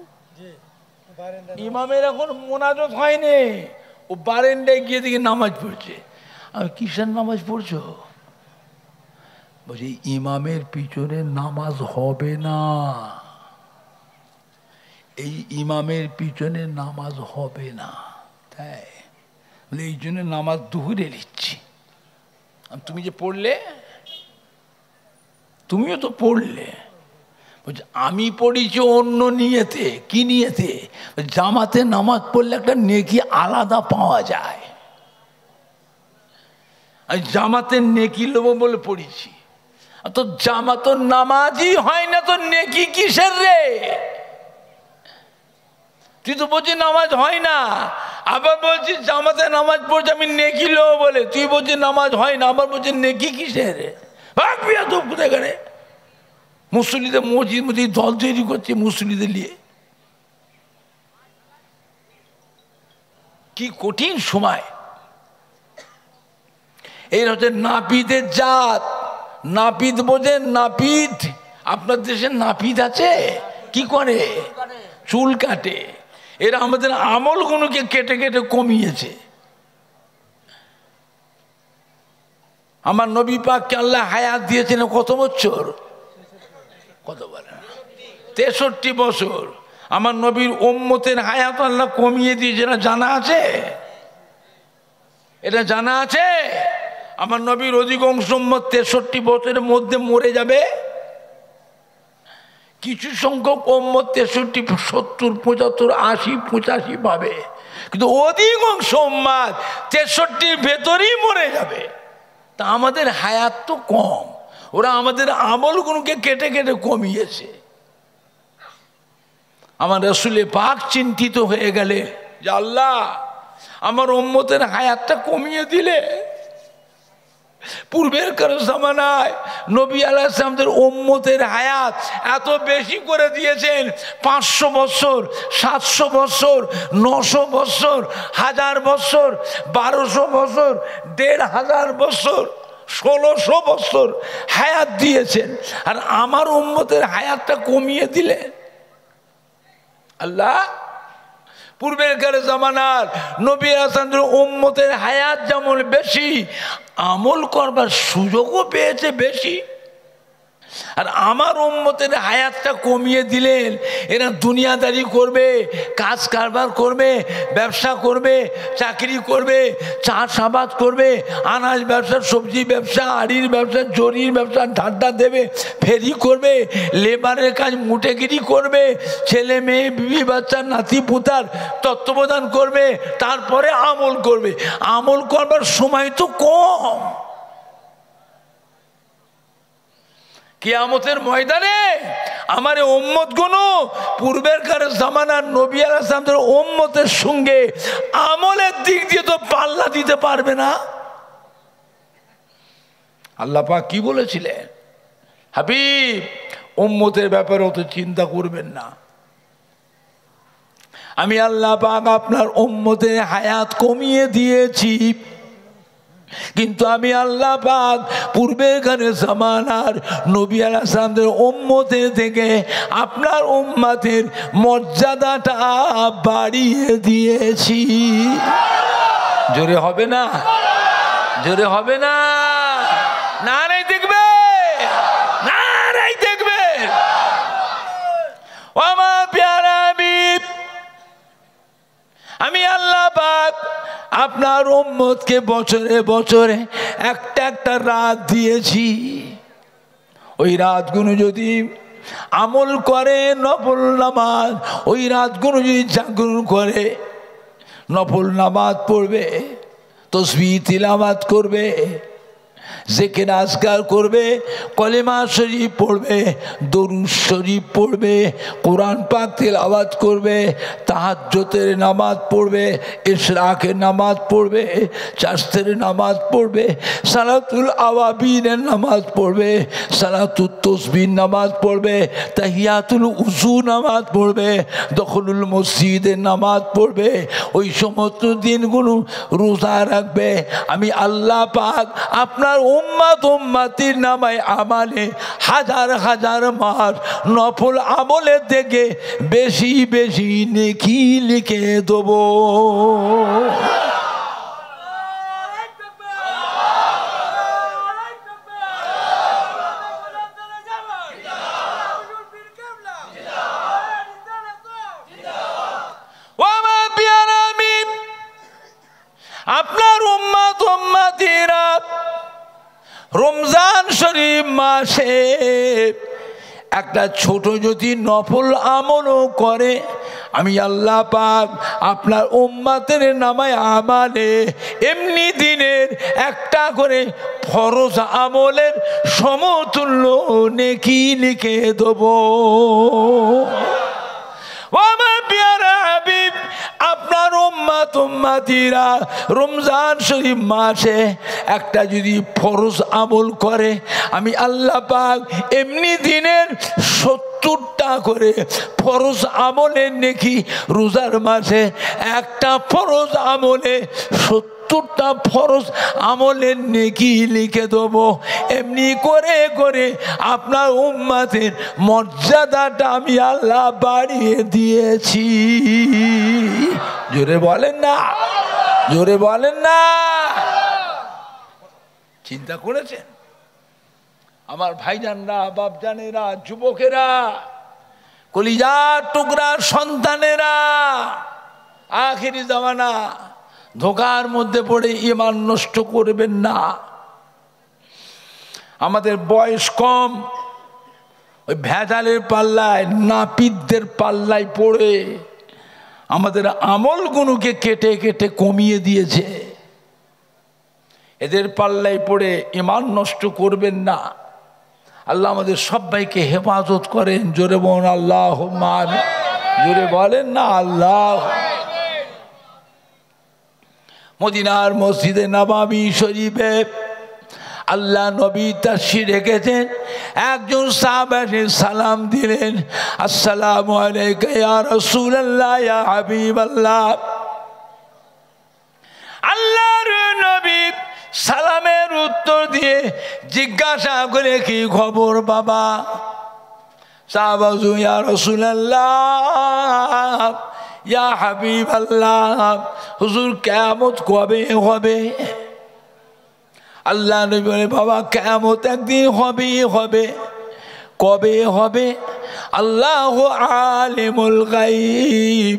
ইমামের এখন মোনাজত হয়নি। ও বারেন্ডায় গিয়ে দেখি নামাজ পড়ছে। আমি কিসের নামাজ পড়ছো? বলছি ইমামের পিছনে নামাজ হবে না, এই ইমামের পিছনে নামাজ হবে না, তাই বলে এই জন্য নামাজ দুহুরে নিচ্ছি। তুমি যে পড়লে, তুমিও তো পড়লে। বলছে আমি পড়িছি অন্য নিয়েতে। কি নিয়েতে? জামাতে নামাজ পড়লে একটা নেকি আলাদা পাওয়া যায়, আমি জামাতে নেকি নেবো বলে পড়েছি। তো জামাত নামাজই হয় না, তো নেকি কিসের রে? তুই তো বলছি নামাজ হয় না, আবার বলছিস জামাতে নামাজ পড়ছে আমি নেকি লো বলে। তুই বলছিস নামাজ হয় না, আবার বলছিস নেকি কিসের রে? ভাগবিয়া তো কোথায় করে মুসল্লিদের মসজিদ মসজিদ দল তৈরি করছে মুসল্লিদের নিয়ে। কি কঠিন সময়। এই হচ্ছে নাপিতের জাত। নাপিত বোঝেন? নাপিত আপনার দেশে নাপিত আছে? কি করে? চুল কাটে। এরা আমাদের আমলগুলোকে কেটে কেটে কমিয়েছে। আমার নবী পাককে আল্লাহ হায়াত দিয়েছেন কত বছর? কত বলেন? 63 বছর। আমার নবীর উম্মতের হায়াত আল্লাহ কমিয়ে দিয়েছে, এটা জানা আছে? এটা জানা আছে? আমার নবীর অধিকাংশ উম্মত 63 বছরের মধ্যে মরে যাবে। কিছু সংখ্যক উম্মত 63, 70, 75, 80, 85 পাবে, কিন্তু অধিকাংশ উম্মত 63 ভেতরেই মরে যাবে। তা আমাদের হায়াত তো কম, ওরা আমাদের আমলগুলোকে কেটে কেটে কমিয়েছে। আমার রাসূল পাক চিন্তিত হয়ে গেলে যে আল্লাহ আমার উম্মতের হায়াতটা কমিয়ে দিলে। পূর্বের কারো জামানায় নবী আলাইহিস সালামের উম্মতের হায়াত এত বেশি করে দিয়েছেন, 500 বছর, 700 বছর, 900 বছর, 1000 বছর, 1200 বছর, 1500 বছর, 1600 বছর হায়াত দিয়েছেন। আর আমার উম্মতের হায়াতটা কমিয়ে দিলেন। আল্লাহ পূর্বের কালে জামানার নবী আলাইহিস উম্মতের হায়াত যেমন বেশি, আমল করবার সুযোগও পেয়েছে বেশি। আর আমার উম্মতের হায়াতটা কমিয়ে দিলেন। এরা দুনিয়াদারি করবে, কাজ কারবার করবে, ব্যবসা করবে, চাকরি করবে, চাষাবাদ করবে, আনাজ ব্যবসা, সবজি ব্যবসা, আড়ির ব্যবসা, জরির ব্যবসা, ঢাড্ডা দেবে, ফেরি করবে, লেবারের কাজ মুটেগিরি করবে, ছেলে মেয়ে বিবি বাচ্চা নাতি পুতার তত্ত্বাবধান করবে, তারপরে আমল করবে। আমল করবার সময় তো কম। কিয়ামতের ময়দানে আমার উম্মত গুলো পূর্বের কারের জামানার নবী আলাইহিস সালামের উম্মতের সঙ্গে আমলের দিক দিয়ে তো পাল্লা দিতে পারবে না। আল্লাহ পাক কি বলেছিলেন? হাবিব উম্মতের ব্যাপারে অত চিন্তা করবেন না, আমি আল্লাহ পাক আপনার উম্মতের হায়াত কমিয়ে দিয়েছি, কিন্তু আমি আল্লাহ পাক পূর্বের কালে জামানার নবী আলাইহিস সালামের উম্মতের থেকে আপনার উম্মতের মর্যাদাটা বাড়িয়ে দিয়েছি। জোরে হবে না? জোরে হবে না? নারাই দেখবে, নারাই দেখবে। ও আমার প্যারা হাবিব, আমি আল্লাহ পাক আপনার উম্মতকে বছরে বছরে একটা একটা রাত দিয়েছি। ওই রাতগুলো যদি আমল করে, নফল নামাজ, ওই রাতগুলো যদি জাগরণ করে, নফল নামাজ পড়বে, তাসবিহ তিলাওয়াত করবে, জিকির আজকার করবে, কলেমা শরীফ পড়বে, দরুদ শরীফ পড়বে, কোরআন পাক তিলাওয়াত করবে, তাহাজ্জুদের নামাজ পড়বে, ইশরাকের নামাজ পড়বে, চাশতের নামাজ পড়বে, সালাতুল আওয়াবিনের নামাজ পড়বে, সালাতুত তাসবিহ নামাজ পড়বে, তাহিয়াতুল উযু নামাজ পড়বে, দখলুল মসজিদের নামাজ পড়বে। ওই সমস্ত দিনগুলো রোজা রাখবে। আমি আল্লাহ পাক আপনার উম্মত উম্মতির নামায় আমালে হাজার হাজার মাস নফল আমলের থেকে বেশি বেশি নেকি লিখে দেবো। আপনার উম্মত উম্মতিরা রমজান শরীফ মাসে একটা ছোট যদি নফল আমলও করে, আমি আল্লাহ পাক আপনার উম্মতের নামায় আমালে এমনি দিনের একটা করে ফরজ আমলের সমতুল্য নেকি লিখে দেবো। ও আমার প্যারা হাবিব, আপনার উম্মত উম্মতিরা রমজান শরীফ মাসে একটা যদি ফরজ আমল করে, আমি আল্লাহ পাক এমনি দিনের 70টা করে ফরজ আমলের নেকি, রোজার মাসে একটা ফরজ আমলে 70টা ফরজ আমলের নেকি লিখে দেবো। এমনি করে করে আপনার উম্মতের মর্যাদাটা আমি আল্লাহ বাড়িয়ে দিয়েছি। জোরে বলেন না, জোরে বলেন না। চিন্তা করেছেন আমার ভাইজানরা, বাপজানেরা, যুবকেরা, কলিজার টুকরার সন্তানেরা, আখিরি জামানা, ধোকার মধ্যে পড়ে ঈমান নষ্ট করবেন না। আমাদের বয়স কম, ওই ভেজালের পাল্লায়, নাপিতদের পাল্লায় পড়ে আমাদের আমলগুলোকে কেটে কেটে কমিয়ে দিয়েছে। এদের পাল্লায় পড়ে ঈমান নষ্ট করবেন না। আল্লাহ আমাদের সবাইকে হেফাজত করেন। জোরে বলেন আল্লাহুম্মা আমিন। জোরে বলেন না আল্লাহ। মদিনার মসজিদে নববী শরীফে আল্লাহ নবী তাশরীফ রেখেছেন। একজন সাহাবা এসে সালাম দিলেন, আসসালামু আলাইকা ইয়া রাসূলুল্লাহ ইয়া হাবিবাল্লাহ। আল্লাহর নবী সালামের উত্তর দিয়ে জিজ্ঞাসা করে, কি খবর বাবা? সাহাবা ইয়া রাসূলুল্লাহ ইয়া হাবিবাল্লাহ, হুজুর কিয়ামত কবে হবে? আল্লাহ নবী বলে, বাবা কিয়ামত একদিন হবেই হবে। কবে হবে? আল্লাহু আলিমুল গায়ব,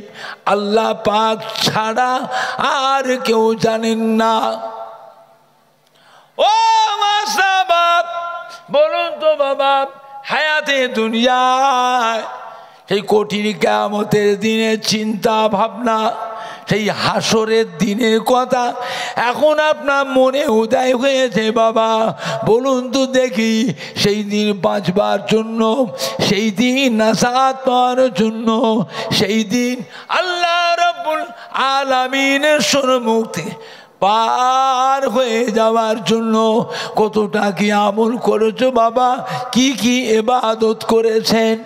আল্লাহ পাক ছাড়া আর কেউ জানেন না। ও মা সাহাবা, বলুন তো বাবা, হায়াতে দুনিয়ায় সেই কঠিন কিয়ামতের দিনের চিন্তা ভাবনা, সেই হাসরের দিনের কথা এখন আপনার মনে উদয় হয়েছে বাবা। বলুন তো দেখি, সেই দিন বাঁচবার জন্য, সেই দিন নাজাত পাওয়ার জন্য, সেই দিন আল্লাহ রাব্বুল আলামিনের সম্মুখে পার হয়ে যাওয়ার জন্য কতটা কি আমল করেছো বাবা? কি কি ইবাদত করেছেন?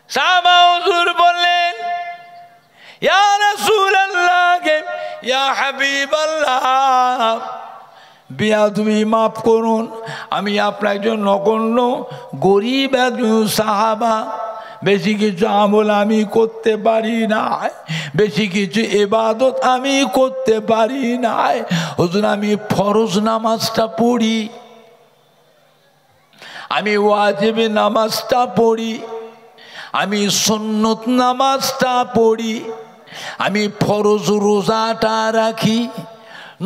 সাহাবা হুজুর বললেন, ইয়া রাসূলুল্লাহ ইয়া হাবিবাল্লাহ, বিয়াদবি মাফ করুন, আমি আপনার একজন নগণ্য গরিব একজন সাহাবা। বেশি কিছু আমল আমি করতে পারি না, বেশি কিছু ইবাদত আমি করতে পারি না। হুজুর আমি ফরজ নামাজটা পড়ি, আমি ওয়াজিব নামাজটা পড়ি, আমি সুন্নত নামাজটা পড়ি, আমি ফরজ রোজাটা রাখি,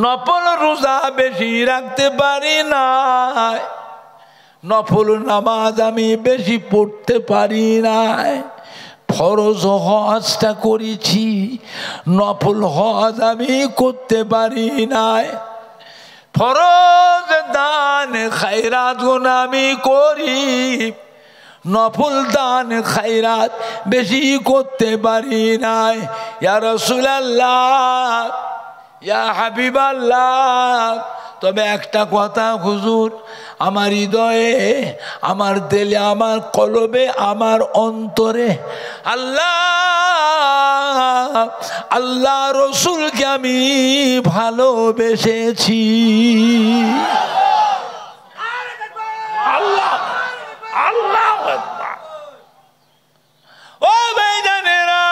নফল রোজা বেশি রাখতে পারি না, নফল নামাজ আমি বেশি পড়তে পারি না। ফরজ হজটা করেছি, নফল হজ আমি করতে পারি না। ফরজ দান খায়রাত গুণ আমি করি, নফল দান খায়রাত বেশি করতে পারি না। ইয়া রাসূলুল্লাহ ইয়া হাবিবাল্লাহ, তবে একটা কথা হুজুর, আমার হৃদয়ে, আমার দিলে, আমার কলবে, আমার অন্তরে আল্লাহ আল্লাহ রসুলকে আমি ভালোবেসেছি। আল্লাহ আল্লাহ ও ভাইজানেরা,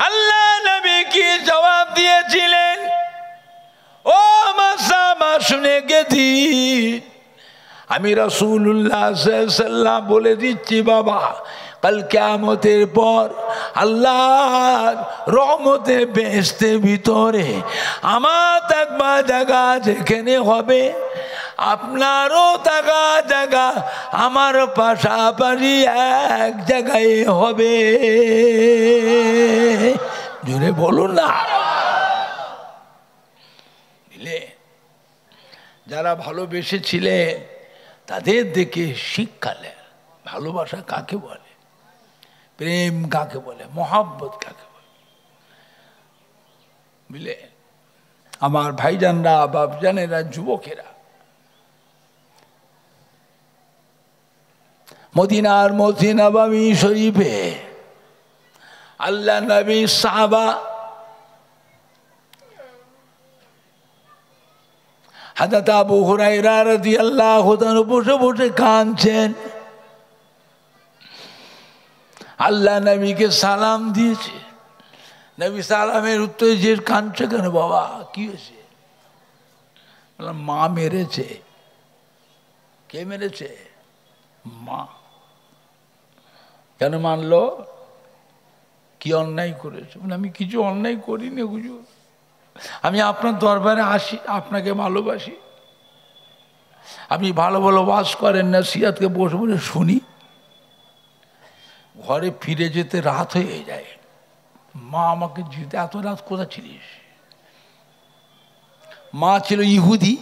আল্লাহ নবী কি জবাব দিয়েছিলেন? ও মাসামা শুনে গেছি, আমি রাসূলুল্লাহ সাল্লাল্লাহু আলাইহি ওয়াসাল্লাম বলে দিচ্ছি বাবা, কাল কিয়ামতের পর আল্লাহর রহমতের বেহেশতের ভিতরে আমার তাকবা জায়গা যেখানে হবে, আপনারও তাকা জায়গা আমার পাশাপাশি এক জায়গায় হবে। জোরে বলুন না। যারা ভালোবেসেছিলেন তাদের দেখে শিক্ষা নেন। ভালোবাসা কাকে বলে, প্রেম কাকে বলে, মহাব্বত কাকে বলে। বুঝলে আমার ভাইজানরা, বাপজানেরা, যুবকেরা, মদিনার মসজিদ নববী শরীফে আল্লাহ নবী সাহাবা হযরত আবু হুরায়রা রাদিয়াল্লাহু তাআলা বসে বসে কাঁদছেন। আল্লাহ নবীকে সালাম দিয়েছে। নবী সালামের উত্তরে যে কাঁদছে কেন বাবা, কি হয়েছে? মা মেরেছে। কে মেরেছে? মা। কেন মানলো? কি অন্যায় করেছে? আমি কিছু অন্যায় করিনি হুজুর, আমি আপনার দরবারে আসি, আপনাকে ভালোবাসি, আপনি ভালো ভালো ওয়াজ করেন, নসিহতকে বসে বসে শুনি। ঘরে ফিরে যেতে রাত হয়ে যায়। মা আমাকে জিতে, এত রাত কোথা ছিলিস? মা ছিল ইহুদি।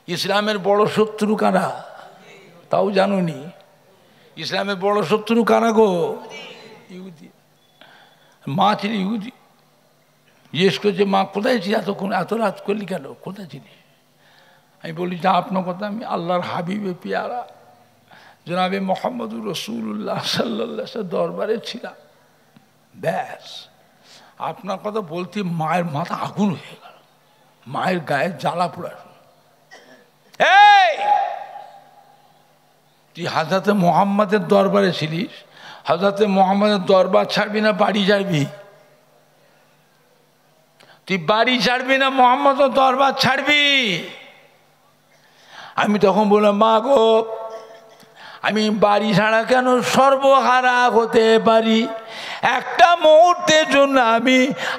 ইসলামের বড় শত্রু কারা তাও জানুনি? ইসলামের বড় শত্রু কারা গো? ইহুদি। মা ছিল ইহুদি। জিজ্ঞেস করছে, মা কোথায় ছিলি এতক্ষণ, এত রাত করলি কেন, কোথায় ছিলিস? আমি বলি যে আপনার কথা, আমি আল্লাহর হাবিবে পেয়ারা জনাবে মোহাম্মদুর রাসূলুল্লাহ সাল্লাল্লাহু আলাইহি ওয়াসাল্লাম দরবারে ছিলাম। ব্যাস, আপনার কথা বলতে মায়ের মাথা আগুন হয়ে গেল, মায়ের গায়ে জ্বালা পোড়া। এই তুই হযরতে মুহাম্মাদের দরবারে ছিলিস, হযরতে মুহাম্মাদের দরবার ছাড়বি না বাড়ি যাবি? তুই বাড়ি ছাড়বি না মুহাম্মাদের দরবার ছাড়বি? আমি তখন বললাম, মা গো, আমি বাড়ি ছাড়া কেন সর্বহারা হতে পারি, একটা মুহূর্তের জন্য আমি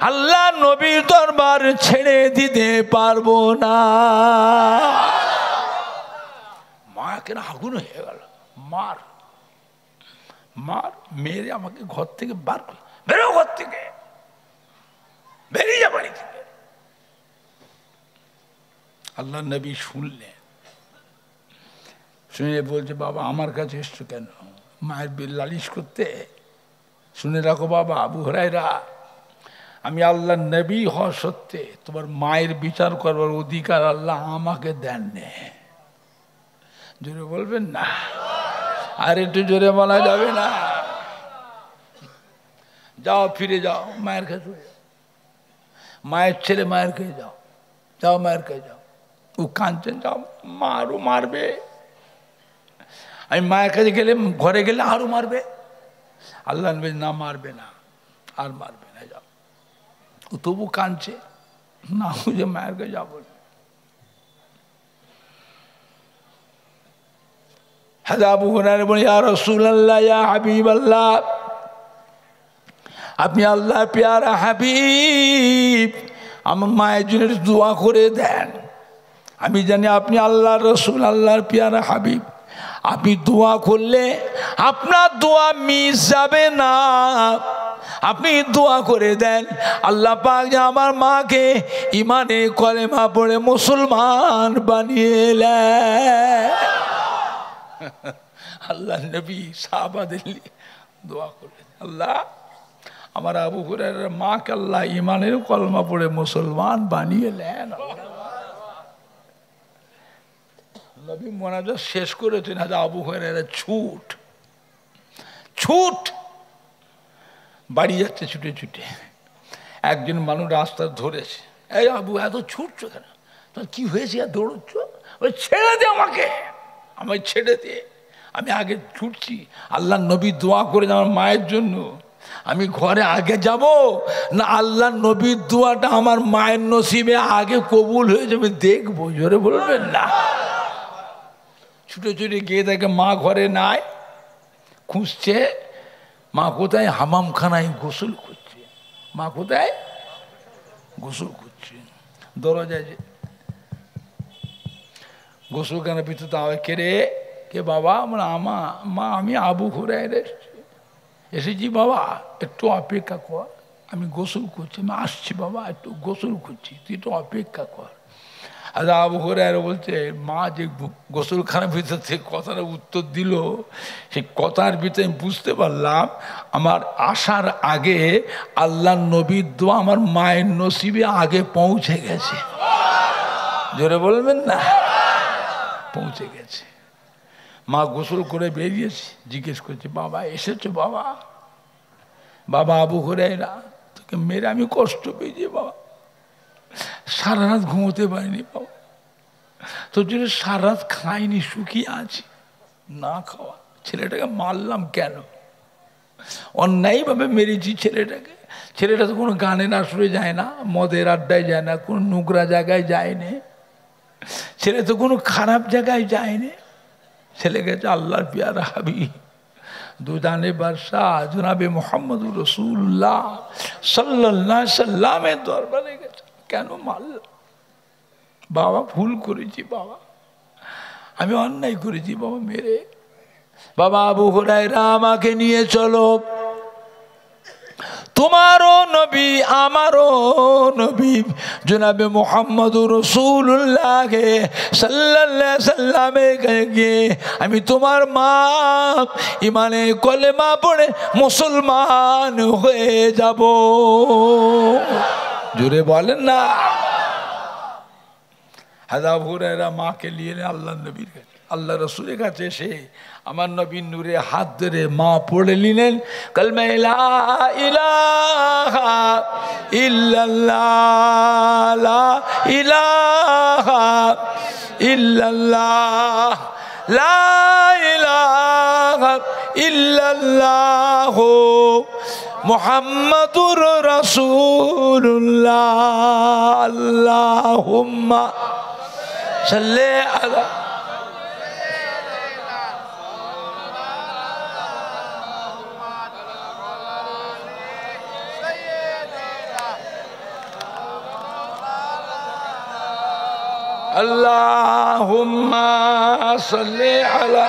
আল্লাহ নবীর দরবার ছেড়ে দিতে পারবো না। মা কেন আগুন হয়ে গেল। মার মার মেরে আমাকে ঘর থেকে বার করে, বেরো ঘর থেকে, বেরিয়ে যা বাড়ি থেকে। আল্লাহ নবী শুনলেন, শুনে বলছে, বাবা আমার কাছে এসছো কেন? মায়ের লালিশ করতে? শুনে রাখো বাবা আবু হুরায়রা, আমি আল্লাহ নবী হওয়া সত্ত্বে তোমার মায়ের বিচার করবার অধিকার আল্লাহ আমাকে দেননি। জোরে বলবেন না? আর একটু জোরে বলা যাবে না? যাও, ফিরে যাও মায়ের কাছে, মায়ের ছেলে মায়ের কাছে যাও, যাও মায়ের কাছে যাও। ও কাঁদছেন, যাও, মা আরো মারবে। আমি মায়ের কাছে গেলে, ঘরে গেলে আরো মারবে। আল্লাহ নবী না, মারবে না, আর মারবে না, যাও। ও তবু কাঁদছে, না বুঝে মায়ের কাছে যাবো। হযরত আবু হুরায়রা বলে, ইয়া রাসূলুল্লাহ, ইয়া হাবিবাল্লাহ, আপনি আল্লাহ পেয়ারা হাবিব, আমার মায়ের জন্য দোয়া করে দেন। আমি জানি আপনি আল্লাহর রসুল, আল্লাহর পেয়ারা হাবিব। আপনি দোয়া করলে আপনার দোয়া মিস যাবে না। আপনি দোয়া করে দেন, আল্লাহ পাক যে আমার মাকে ইমানে কলেমা পড়ে মুসলমান বানিয়ে নেয়। আল্লাহ নবী সাহাবাদের দোয়া করে, আল্লাহ আমার আবু হুরায়রার মাকে আল্লাহ ইমানের কলমা পড়ে মুসলমান বানিয়ে নেন। নবী মোনাজাত শেষ করেছেন, আবু হুরায়রা ছুট ছুট বাড়ি যাচ্ছে ছুটে ছুটে, একজন মানুষ রাস্তা ধরেছে, এই আবু এত ছুটছো কেন, তোমার কি হয়েছে আর দৌড়চ্ছ? ওই ছেড়ে দে আমাকে, আমায় ছেড়ে দে, আমি আগে ছুটছি, আল্লাহ নবী দোয়া করে আমার মায়ের জন্য, আমি ঘরে আগে যাব না আল্লাহ নবীর দোয়াটা আমার মায়ের নসিবে আগে কবুল হয়ে যাবে দেখবো? জোরে বলবেন না। ছুটে ছুটে গিয়ে দেখে মা ঘরে নাই, খুঁজছে, মা কোথায়? হামামখানায় গোসল করছে। মা কোথায়? গোসল করছে। দরজায় যে গোসলখানার ভিতরে তাও কে রে? কে বাবা? আমরা মা আমি আবু হুরায়রা এসেছি বাবা, একটু অপেক্ষা কর, আমি গোসল করছি, আমি আসছি বাবা, একটু গোসল করছি, তুই একটু অপেক্ষা কর। আর আবু হুরায়রা বলছে, মা যে গোসলখানার ভিতর থেকে কথাটা উত্তর দিল, সেই কথার ভিতরে আমি বুঝতে পারলাম আমার আসার আগে আল্লাহ নবীর দোয়া আমার মায়ের নসিবে আগে পৌঁছে গেছে। জোরে বলবেন না, পৌঁছে গেছে। মা গোসল করে বেরিয়েছে, জিজ্ঞেস করছে, বাবা এসেছো? বাবা বাবা আবু হুরায়রা, তোকে মেরে আমি কষ্ট পেয়েছি বাবা, সারা রাত ঘুমোতে পারিনি বাবা, তোর জন্য সারা রাত খাইনি, শুকিয়ে আছি, না খাওয়া, ছেলেটাকে মারলাম কেন? অন্যায়ভাবে মেরেছি ছেলেটাকে। ছেলেটা তো কোনো গানের আসরে যায় না, মদের আড্ডায় যায় না, কোনো নোংরা জায়গায় যায়নি, ছেলে তো কোনো খারাপ জায়গায় যায়নি, ছেলে গেছে আল্লাহর পিয়ারা হাবিব দুদানে বাদশাহ জনাবে মুহাম্মদুর রাসূলুল্লাহ সাল্লাল্লাহু আলাইহি সাল্লামের দরবারে গেছে। কেন মারলাম? বাবা ভুল করেছি বাবা, আমি অন্যায় করেছি বাবা মেরে। বাবা আবু হুরায়রা আমাকে নিয়ে চলো, তোমারও নবী আমারও নবী জনাবে মুহাম্মদুর রাসূলুল্লাহ সাল্লাল্লাহু আলাইহি সাল্লামে গিয়ে আমি তোমার মা ইমানে কলেমা পড়ে মুসলমান হয়ে যাব। জোরে বলেন না। আবু হুরায়রা মাকে নিয়ে আল্লাহ নবীর কাছে, আল্লাহ রসুলের কাছে এসে আমার নবীর নূরে হাত ধরে মা পড়ে নিলেন কালমা লা ইলাহা ইল্লাল্লাহ, লা ইলাহা ইল্লাল্লাহ, লা ইলাহা ইল্লাল্লাহ মুহাম্মাদুর রাসূলুল্লাহ, আল্লাহুম্মা সাল্লি আলা আল্লাহুম্মা সাল্লি আলা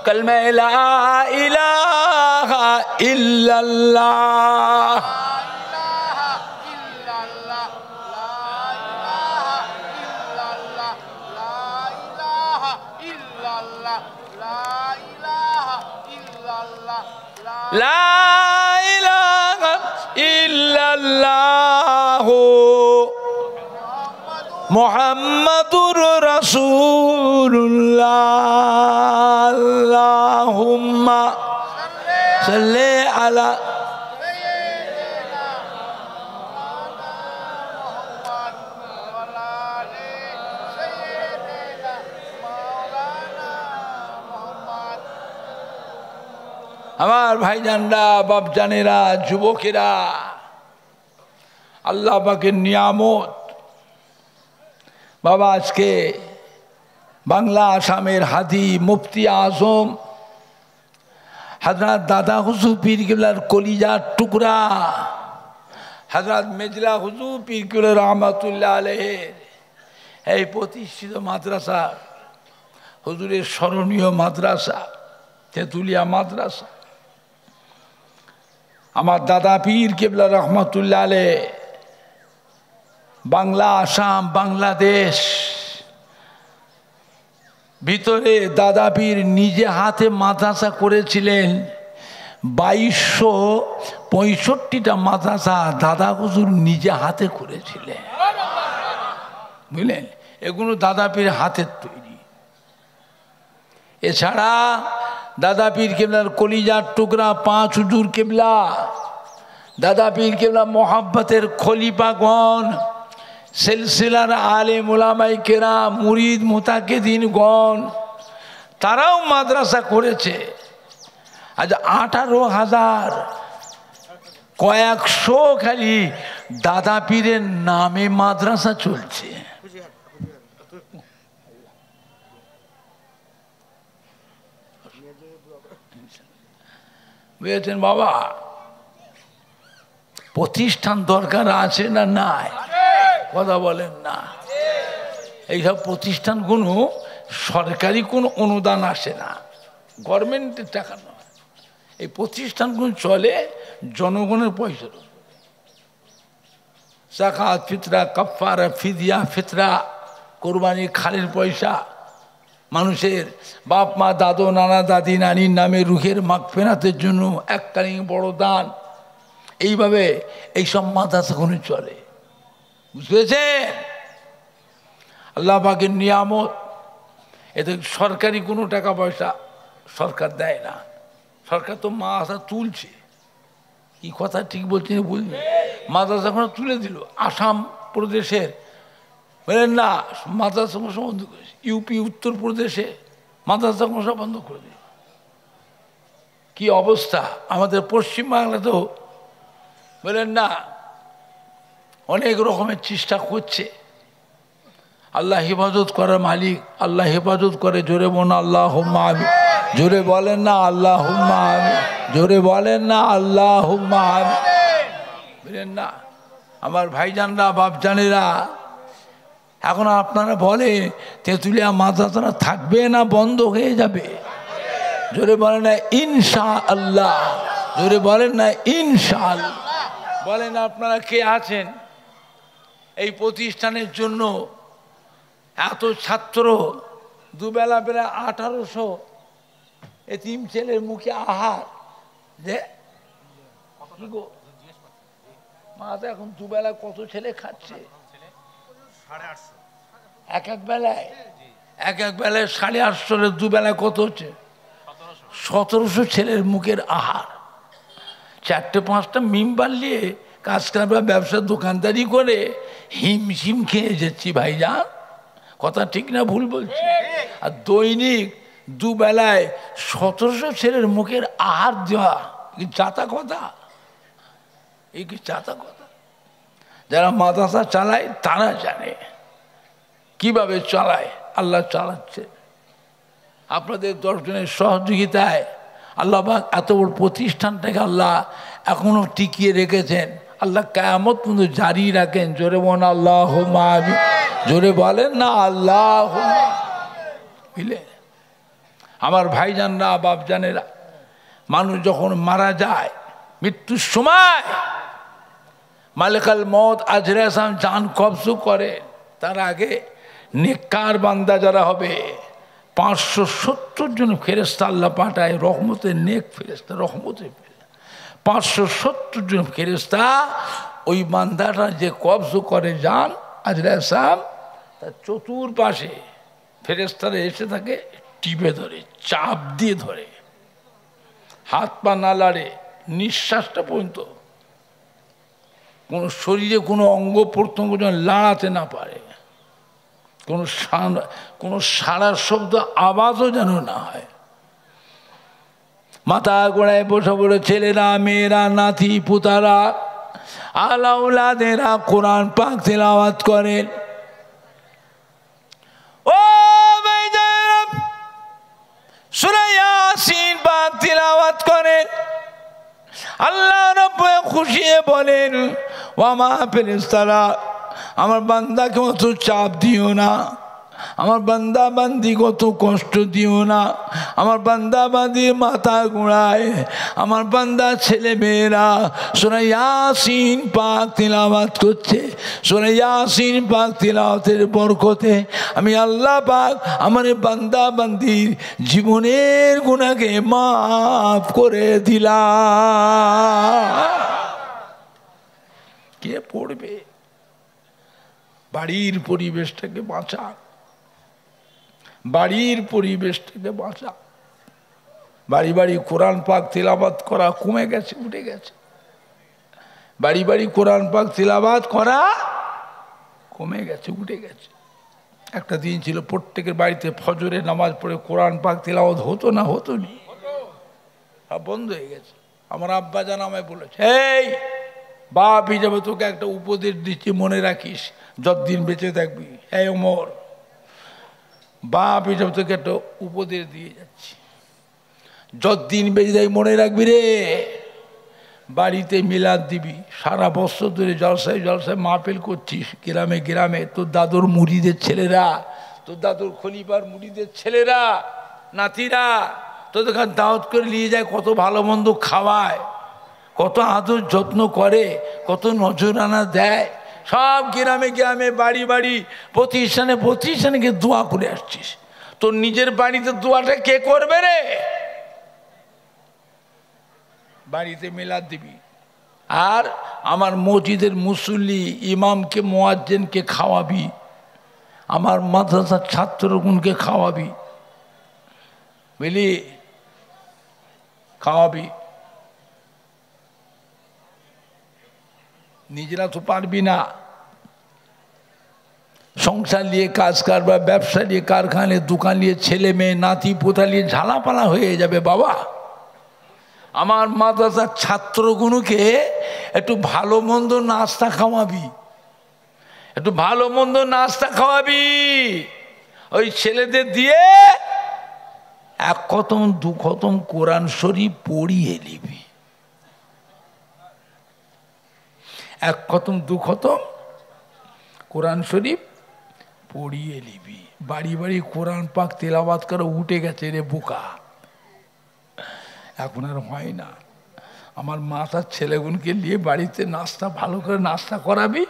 कलमे ला इलाहा इल्लल्लाह, ला इलाहा इल्लल्लाह मुहम्मदुर रसूलुल्लाह, अल्लाहुम्मा सल्ली अला আমার ভাইজানরা, বাপজানেরা, যুবকেরা, আল্লাহ পাকের নিয়ামত। বাবা আজকে বাংলা আসামের হাদি মুফতি আজম হযরত দাদা হুজুর পীর কিবলার কলিজার টুকরা হযরত মেজলা হুজুর পীর কিবলা রহমাতুল্লাহ আলাইহির এই প্রতিষ্ঠিত মাদ্রাসা, হুজুরের স্মরণীয় মাদ্রাসা তেঁতুলিয়া মাদ্রাসা, আমার দাদা পীর কিবলা রহমাতুল্লাহ আলাইহ বাংলা আসাম বাংলাদেশ ভিতরে দাদা পীর নিজে হাতে মাদ্রাসা করেছিলেন 65টা মাদ্রাসা দাদা হুজুর নিজে হাতে করেছিলেন, বুঝলেন? এগুলো দাদা পীর হাতের তৈরি। এছাড়া দাদা পীর কেবলার কলিজার টুকরা 5 হুজুর কেবলা, দাদা পীর কেবলা মোহাব্বতের খলিফাগণ, সিলসিলার আলেম ওলামায়ে কেরাম, মুরিদ মুতাকিদিনগণ, তারাও মাদ্রাসা করেছে। আজ 18,000 কয়েকশো খালি দাদা পীরের নামে মাদ্রাসা চলছে। বুঝেছেন বাবা? প্রতিষ্ঠান দরকার আছে না নাই? কথা বলেন না। এইসব প্রতিষ্ঠানগুলো সরকারি কোনো অনুদান আসে না, গভর্নমেন্টের টাকা নয়। এই প্রতিষ্ঠানগুলো চলে জনগণের পয়সার উপর। যাকাত, ফিতরা, কাফারা, ফিদিয়া, ফিতরা, কোরবানি, খালের পয়সা, মানুষের বাপ মা দাদু নানা দাদি নানির নামে রুহের মাগফিরাতের জন্য এককালীন বড় দান, এইভাবে এইসব মাদ্রাসাগুলো চলে। বুঝতে? আল্লাহ পাকের নিয়ামত। এতে সরকারি কোনো টাকা পয়সা সরকার দেয় না। সরকার তো মাদ্রাসা তুলছে, কি কথা ঠিক বলছি না বুঝলি? মাদ্রাসাগুলো তুলে দিল আসাম প্রদেশের, বলেন না, মাদ্রাসাগুলো সব বন্ধ করেছে। ইউপি উত্তরপ্রদেশে মাদ্রাসাগুলো সব বন্ধ করে দিল। কি অবস্থা আমাদের পশ্চিমবাংলা! তো বলেন না, অনেক রকমের চেষ্টা করছে। আল্লাহ হেফাজত করার মালিক, আল্লাহ হেফাজত করে। জোরে বলেন আল্লাহুম্মা আমিন। জোরে বলেন না আল্লাহুম্মা আমিন। জোরে বলেন না আল্লাহুম্মা আমিন। বলেন না আমার ভাইজানরা, বাপজানেরা, এখন আপনারা বলে তেঁতুলিয়া মাদ্রাসাটা থাকবে না বন্ধ হয়ে যাবে? জোরে বলেন না ইনশাআল্লাহ। জোরে বলেন না ইনশাআল্লাহ। বলেন আপনারা কে আছেন এই প্রতিষ্ঠানের জন্য? এত ছাত্র, দুবেলা বেলা 1800 এতিম ছেলের মুখে আহার। যে মা তো এখন দুবেলা কত ছেলে খাচ্ছে? এক এক বেলায় 850, দুবেলায় কত হচ্ছে? 1700 ছেলের মুখের আহার। 4-5টা মিম্বার নিয়ে কাজ করা, ব্যবসা দোকানদারি করে হিমশিম খেয়ে যাচ্ছি ভাইজান। কথা ঠিক না ভুল বলছি? আর দৈনিক দুবেলায় 1700 ছেলের মুখের আহার দেওয়া, কি চাতা কথা? এই কি চাতা কথা? যারা মাদ্রাসা চালায় তারা জানে কিভাবে চালায়। আল্লাহ চালাচ্ছে আপনাদের 10 জনের সহযোগিতায়। আল্লাহ পাক এত বড় প্রতিষ্ঠানটাকে আল্লাহ এখনো টিকিয়ে রেখেছেন। আল্লাহ কিয়ামত পর্যন্ত জারি রাখেন। জোরে বলেন আল্লাহুম্মা আমিন। জোরে বলেন না আল্লাহুম্মা। বুঝলে আমার ভাইজানরা, বাপজানেরা, মানুষ যখন মারা যায় মৃত্যুর সময় মালিকাল মউত আজরাইল সালাম জান কবজ করে, তার আগে নেককার বান্দা যারা হবে 570 জন ফেরেশতা আল্লাহ পাঠায়, রহমতের নেক ফেরেশতা, রহমতের 570 জন ফেরেশতা ওই বান্দাটা যে কবজ করে জান আজরাইল সালাম, তার চতুর্পাশে ফেরেশতারা এসে থাকে, টিপে ধরে, চাপ দিয়ে ধরে, হাত পা না লাড়ে, নিঃশ্বাসটা পর্যন্ত কোনো শরীরে কোনো অঙ্গ প্রত্যঙ্গ যেন লাড়াতে না পারে, কোনো সারা শব্দ আওয়াজও যেন না হয়। মাথা গোড়ায় বসে বলে ছেলেরা, মেয়েরা, নাতি পুতারা, আলাউলাদেরা কোরআন পাক তেলাওয়াত করেন। ও ভাইজানেরা, সূরা ইয়াসিন পাক তেলাওয়াত করেন। আল্লাহ রাব্বুল খুশি বলেন, ওয়া মা ফেরেশতারা, আমার বান্দাকে অত চাপ দিও না, আমার বান্দা বান্দি কত কষ্ট দিও না, আমার বান্দা বান্দির মাথা গোড়ায়, আমার বান্দা ছেলে মেয়েরা সূরা ইয়াসিন পাক তিলাওয়াত করছে। সূরা ইয়াসিন পাক তিলাওয়াতের বরকতে আমি আল্লাহ পাক আমার বান্দা বান্দির জীবনের গুনাহকে মাফ করে দিলাম। কে পড়বে? বাড়ির পরিবেশটাকে বাঁচা, বাড়ির পরিবেশটাকে বাঁচা। বাড়ি বাড়ি কোরআন পাক তিলাওয়াত করা কমে গেছে, উঠে গেছে। বাড়ি বাড়ি কোরআন পাক তিলাওয়াত করা কমে গেছে, উঠে গেছে। একটা দিন ছিল প্রত্যেকের বাড়িতে ফজরে নামাজ পড়ে কোরআন পাক তিলাওয়াত হতো না? হতো নি? বন্ধ হয়ে গেছে। আমার আব্বা জান আমায় বলেছে, এই বাপ হিসাবে তোকে একটা উপদেশ দিচ্ছি, মনে রাখিস, যতদিন বেঁচে থাকবি। এই ওমর, বাপ হিসাবে তোকে একটা উপদেশ দিয়ে যাচ্ছি, যতদিন বেঁচে থাকবি মনে রাখবি রে, বাড়িতে মিলাদ দিবি। সারা বছর ধরে জলসায় জলসায় মাহফিল করছিস গ্রামে গ্রামে, তোর দাদুর মুড়িদের ছেলেরা, তোর দাদুর খলিফার মুড়িদের ছেলেরা, নাতিরা তোদের কাছে দাওয়াত করে নিয়ে যায়, কত ভালো মন্দ খাওয়ায়, কত আদর যত্ন করে, কত নজরানা দেয়। সব গ্রামে গ্রামে বাড়ি বাড়ি প্রতিষ্ঠানে প্রতিষ্ঠানে গিয়ে দোয়া করে আসছিস। তোর নিজের বাড়িতে দোয়াটা কে করবে রে? বাড়িতে মিলাদ দিবি, আর আমার মসজিদের মুসল্লি ইমামকে মুয়াজ্জিনকে খাওয়াবি, আমার মাদ্রাসার ছাত্রগুনকে খাওয়াবি, বুঝলি? খাওয়াবি। নিজেরা তো পারবি না, সংসার নিয়ে কাজ কারবার, ব্যবসা নিয়ে, কারখানে দোকান নিয়ে, ছেলে মেয়ে নাতি পোতা নিয়ে ঝালাপালা হয়ে যাবে বাবা। আমার মাদ্রাসার ছাত্রগুলোকে একটু ভালো মন্দ নাস্তা খাওয়াবি, একটু ভালো মন্দ নাস্তা খাওয়াবি। ওই ছেলেদের দিয়ে এক খতম দু খতম কোরআন শরীফ পড়িয়ে নিবি, এক খতম দু খতম কোরআন শরীফ পড়িয়ে নিবি। বাড়ি বাড়ি কোরআন পাক তেলাওয়াত করে উঠে গেছে রে বোকা, এখন আর হয় না। আমার মাথার ছেলেগুনকে নিয়ে বাড়িতে নাস্তা, ভালো করে নাস্তা করাবি,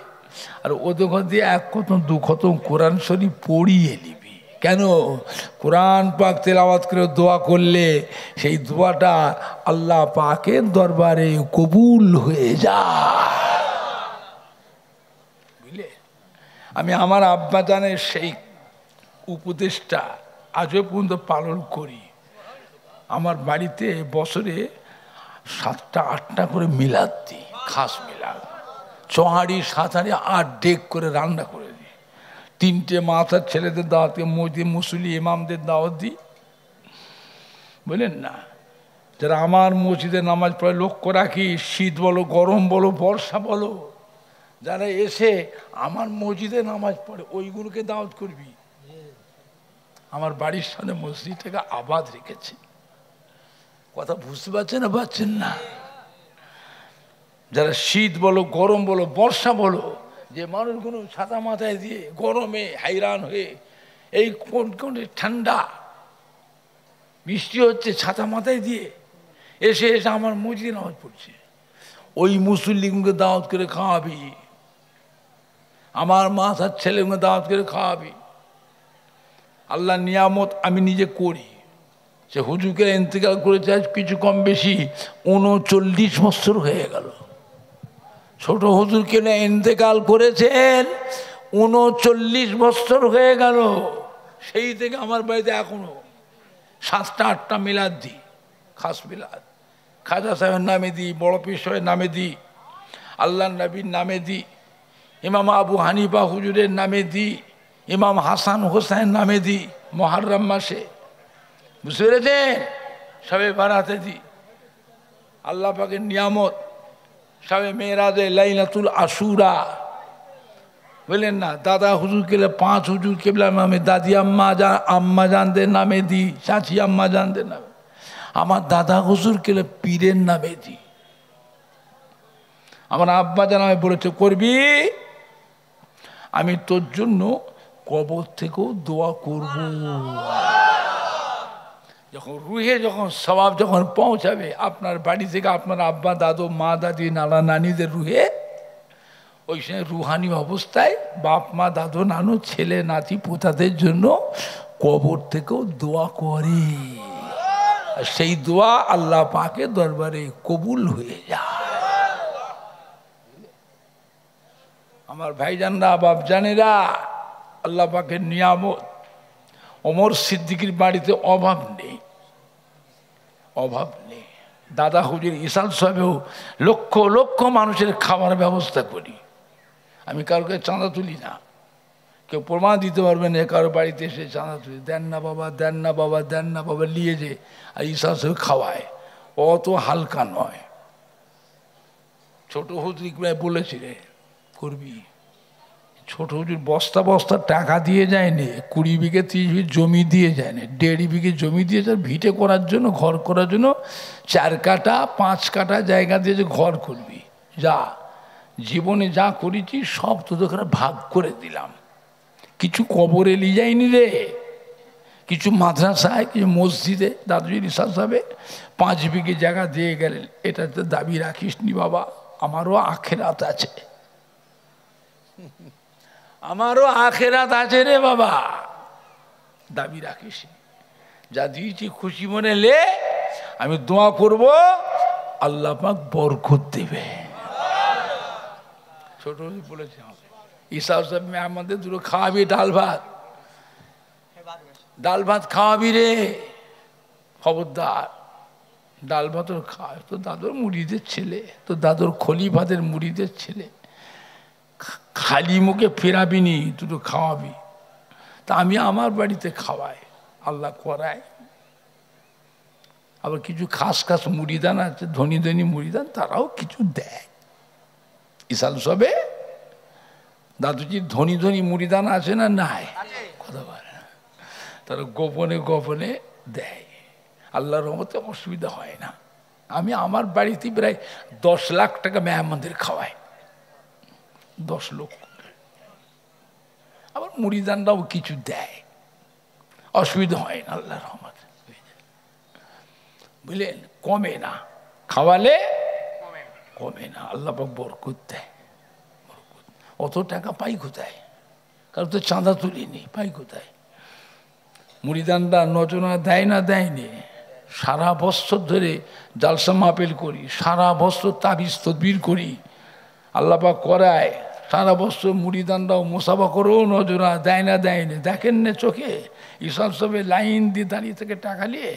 আর ওদের ঘর দিয়ে এক খতম দু খতম কোরআন শরীফ পড়িয়ে নিবি। কেন? কোরআন পাক তেলাওয়াত করে দোয়া করলে সেই দোয়াটা আল্লাহ পাকের দরবারে কবুল হয়ে যায়। বুঝলে? আমি আমার আব্বা জানের সেই উপদেশটা আজও পর্যন্ত পালন করি। আমার বাড়িতে বছরে 7টা 8টা করে মিলাদ দিই, খাস মিলাদ, 6 হাঁড়ি 7 হাঁড়ি 8 ডেক করে রান্না করে দিই। 3টে মাথার ছেলেদের দাওয়াত দিই, মসজিদ মুসল্লি ইমামদের দাওয়াত দিই, বুঝলেন না? যারা আমার মসজিদে নামাজ পড়ে লক্ষ্য রাখি, শীত বলো গরম বলো বর্ষা বলো, যারা এসে আমার মসজিদে নামাজ পড়ে ওইগুলোকে দাওয়াত করবি। আমার বাড়ির সামনে মসজিদটাকে আবাদ রেখেছে। কথা বুঝতে পারছেন না? পারছেন না? যারা শীত বলো গরম বলো বর্ষা বলো, যে মানুষগুলো ছাতা মাথায় দিয়ে গরমে হাইরান হয়ে, এই কোন কোন ঠান্ডা বৃষ্টি হচ্ছে, ছাতা মাথায় দিয়ে এসে এসে আমার মসজিদে নামাজ পড়ছে, ওই মুসল্লিগুলোকে দাওয়াত করে খাওয়াবি, আমার মাথার ছেলেগুলো দাওয়াত করে খাওয়াবি। আল্লাহ নিয়ামত আমি নিজে করি। সে হুজুরকে ইন্তেকাল করেছে আজ কিছু কম বেশি 39 বছর হয়ে গেল। ছোট হুজুরকে ইন্তেকাল করেছেন 39 বছর হয়ে গেল। সেই থেকে আমার বাড়িতে এখনো 7টা 8টা মিলাদ দিই, খাস মিলাদ। খাজা সাহেবের নামে দিই, বড় পীর সাহেবের নামে দিই, আল্লাহ নবীর নামে দিই, ইমাম আবু হানিফা হুজুরের নামে দিই, ইমাম হাসান হোসেন নামে দিই। মুহররম মাসে, বুঝতে পেরেছেন? সবে বারাতে দিই। আল্লাহ পাকের নিয়ামত, সবে মেরাজে, লাইলাতুল আশুরা, বললেন না? দাদা হুজুর কেবলা 5 হুজুর কেবলার নামে, দাদি আম্মা জানদের নামে দিই, চাচি আম্মা জানদের নামে। আমার দাদা হুজুর কেবলা পীরের নামে দিই। আমার আব্বা জান আমায় বলেছে, করবি, আমি তোর জন্য কবর থেকেও দোয়া করব। যখন রুহে যখন সওয়াব যখন পৌঁছাবে আপনার বাড়ি থেকে, আপনার আব্বা দাদু মা দাদি নানা নানিদের রুহে, ওই সময় রুহানি অবস্থায় বাপ মা দাদু নানু ছেলে নাতি পোতাদের জন্য কবর থেকেও দোয়া করে, আর সেই দোয়া আল্লাহ পাকের দরবারে কবুল হয়ে যায়। আমার ভাইজানরা বাপজানেরা, আল্লাহ পাকের নিয়ামত। ওমর সিদ্দিকীর বাড়িতে অভাব নেই, অভাব নেই। দাদা হুজুর ইসাল সাহেবেও লক্ষ লক্ষ মানুষের খাবার ব্যবস্থা করি। আমি কারোকে চাঁদা তুলি না, কেউ প্রমাণ দিতে পারবে না কারো বাড়িতে এসে চাঁদা তুলি, দেন না বাবা, দেন না বাবা, দেন না বাবা, নিয়ে যে আর ইসাল সাহেব খাওয়ায়। অত হালকা নয়। ছোট হুজুর বলেছিলে করবি, ছোট হুজুর বস্তা বস্তা টাকা দিয়ে যায়নি, 20 বিঘে 30 বিঘে জমি দিয়ে যায়নি, 1.5 বিঘে জমি দিয়ে যায় ভিটে করার জন্য, ঘর করার জন্য। 4 কাঠা 5 কাঠা জায়গা দিয়ে যে ঘর করবি, যা জীবনে যা করেছি সব তোদের ভাগ করে দিলাম। কিছু কবরে নিয়ে যায়নি রে, কিছু মাদ্রাসায়, কিছু মসজিদে। দাদুজি রিসার্চ হবে 5 বিঘে জায়গা দিয়ে গেলেন, এটাতে দাবি রাখিস নি বাবা, আমারও আখেরাত আছে, আমারও আখেরাত আছে রে বাবা, দাবি রাখিস। যা দিয়েছি খুশি মনে লে, আমি দোয়া করব আল্লাহ পাক বরকত দেবে। ছোট বলেছে ঈসা সাহেব আমাদের দুটো খাওয়াবি, ডাল ভাত, ডাল ভাত খাওয়াবি রে, খবরদার। ডাল ভাত খাওয়া তো দাদুর মুড়িদের ছেলে, তো দাদুর খলিফাদের মুড়িদের ছেলে, খালি মুখে ফেরাবি নি, দুটো খাওয়াবি। তা আমি আমার বাড়িতে খাওয়াই, আল্লাহ করায়। আবার কিছু খাস খাস মুড়িদান আছে, ধনী ধনী মুড়িদান, তারাও কিছু দেয়। ইসাল সবে দাদুজির ধনী ধনী মুড়িদান আছে না নাই, কথা বলে না, তারা গোপনে গোপনে দেয়। আল্লাহর রহমতে অসুবিধা হয় না। আমি আমার বাড়িতে প্রায় 10 লাখ টাকা মেহমানদের খাওয়াই, 10 লক্ষ। আবার মুড়িদানরাও কিছু দেয়, অসুবিধা হয় না, আল্লাহর রহমতে। বুঝলেন, কমে না, খাওয়ালে কমে না, আল্লাহ পাক বরকত দেয়। অত টাকা পাই কোথায়, কারণ তো চাঁদা তুলিনি, পাই কোথায়? মুড়িদানরা নজনা দেয় না, দেয়নি। সারা বছর ধরে জালসা মাহফিল করি, সারা বছর তাবিজ তদবির করি, আল্লাহ পাক করায়। সারা বছর মুড়িদানরাও মোসাফা করেও নজরা দেয় না, দেয়নি। দেখেন না চোখে, ইসাল সবে লাইন দিয়ে দাঁড়িয়ে থেকে টাকা নিয়ে,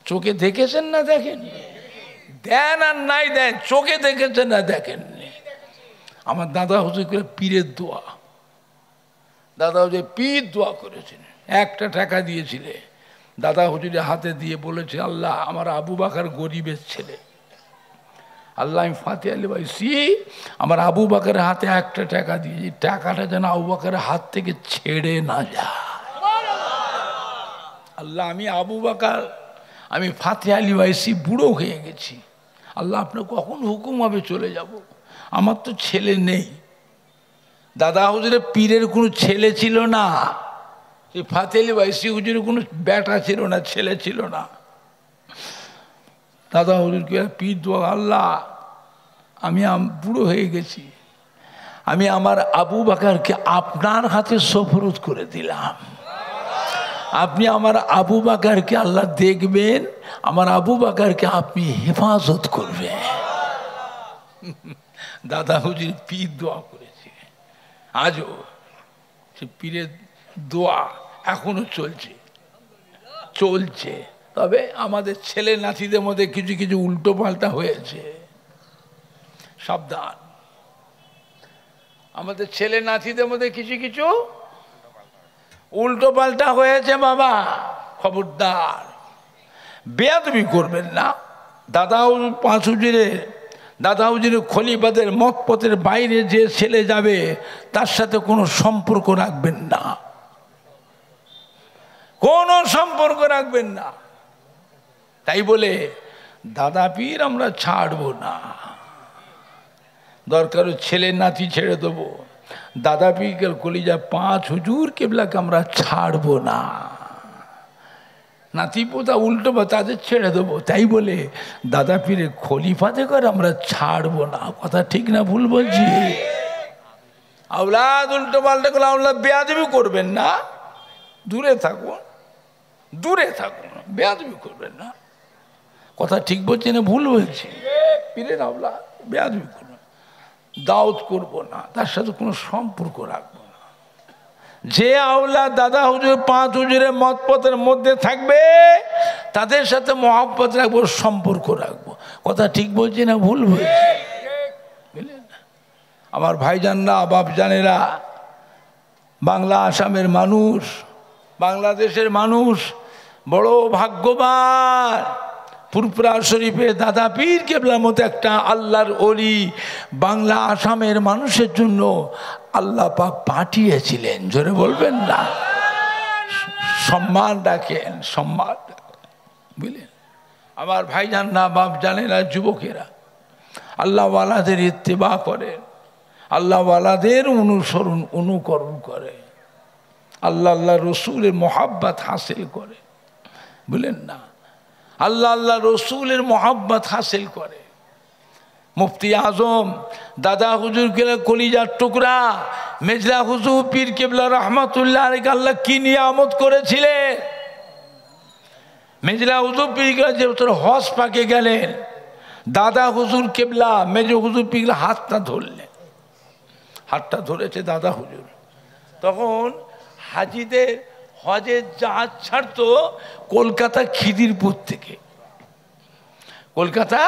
চোখে দেখেছেন না দেখেন? দেন আর নাই দেন, চোখে দেখেছেন না দেখেন? আমার দাদা হুজুর করে পীরের দোয়া, দাদা হুজুর পীর দোয়া করেছেন। 1 টাকা দিয়েছিলে, দাদা হুজুরের হাতে দিয়ে বলেছে, আল্লাহ আমার আবু বাকার গরিবের ছেলে, আল্লাহ আমি ফাতিহা লিবাইছি, আমার আবু বাকারের হাতে 1 টাকা দিয়েছি, টাকাটা যেন আবু বাকারের হাত থেকে ছেড়ে না যায়। আল্লাহ আমি আবু বাকার, আমি ফাতিহা লিবাইছি, বুড়ো হয়ে গেছি, আল্লাহ আপনার কখন হুকুম হবে চলে যাব, আমার তো ছেলে নেই। দাদা হুজুরের পীরের কোনো ছেলে ছিল না, এই ফাতিহা লিবাইছি হুজুরের কোনো বেটা ছিল না, ছেলে ছিল না। দাদা হুজুরকে পীর দোয়া, আল্লাহ আমি বুড়ো হয়ে গেছি, আমি আমার আবু বাকারকে আপনার হাতে সোপরদ করে দিলাম, আপনি আমার আবু বাকারকে আল্লাহ দেখবেন, আমার আবু বাকারকে আপনি হেফাজত করবেন। দাদা হুজুর পীর দোয়া করেছে, আজও সে পীরের দোয়া এখনো চলছে চলছে। তবে আমাদের ছেলে নাতিদের মধ্যে কিছু কিছু উল্টো পাল্টা হয়েছে, সাবধান। আমাদের ছেলে নাতিদের মধ্যে কিছু কিছু উল্টো পাল্টা হয়েছে বাবা, খবরদার, বেয়াদবি করবেন না। দাদা হুজুরের খলিফাদের মত পথের বাইরে যে ছেলে যাবে তার সাথে কোনো সম্পর্ক রাখবেন না, কোনো সম্পর্ক রাখবেন না। তাই বলে দাদা পীর আমরা ছাড়বো না, দরকার ছেলে নাতি ছেড়ে দেবো, দাদা পীর কলিজা 5 হুজুর কেবলাকে আমরা ছাড়বো না। নাতি পোতা উল্টো বা তাদের ছেড়ে দেবো, তাই বলে দাদা পীরে খলিফাতে করে আমরা ছাড়বো না। কথা ঠিক না ভুল বলছি? আওলাদ উল্টো পাল্টা করলে আওলাদ বেয়াদবি করবেন না, দূরে থাকুন, দূরে থাকুন, বেয়াদবি করবেন না। কথা ঠিক বলছি না ভুল বলছি? পীরের আওলাদ বেয়াদবি করবেন, দাওয়াত করবো না, তার সাথে কোনো সম্পর্ক রাখবো না। যে আওলাদ দাদা হুজুর 5 হুজুরের মত পথের মধ্যে থাকবে তাদের সাথে মহব্বত রাখবো, সম্পর্ক রাখবো। কথা ঠিক বলছি না ভুল বলছি? আমার ভাইজানরা, বাপজানেরা, বাংলা আসামের মানুষ, বাংলাদেশের মানুষ বড় ভাগ্যবান। ফুরফুরা শরীফে দাদা পীর কেবলার মতো একটা আল্লাহর ওলি বাংলা আসামের মানুষের জন্য আল্লাহ পাক পাঠিয়েছিলেন। জোরে বলবেন না? সম্মান রাখেন, সম্মান বুঝলেন? আমার ভাইজানরা, বাপজানেরা, যুবকেরা আল্লাহওয়ালাদের ইত্তেবা করেন, আল্লাহওয়ালাদের অনুসরণ অনুকরণ করে, আল্লাহ আল্লাহ রসুলের মোহাব্বত হাসিল করে। বুঝলেন না? আল্লাহ আল্লাহ রসুলের মোহাব্বত হাসিল করে। মুফতি আজম দাদা হুজুর কেবলা কলিজার টুকরা মেজলা হুজুর পীর কেবলা রহমাতুল্লাহ আলাইহি আল্লাহ কি নিয়ামত করেছিলেন। মেজলা হুজুর পীর কেবলা যে বছর হজ পাকে গেলেন, দাদা হুজুর কেবলা মেজ হুজুর পীর হাতটা ধরলেন, হাতটা ধরেছে দাদা হুজুর। তখন হাজিদের হজের জাহাজ ছাড়তো কলকাতা খিদিরপুর থেকে, কলকাতা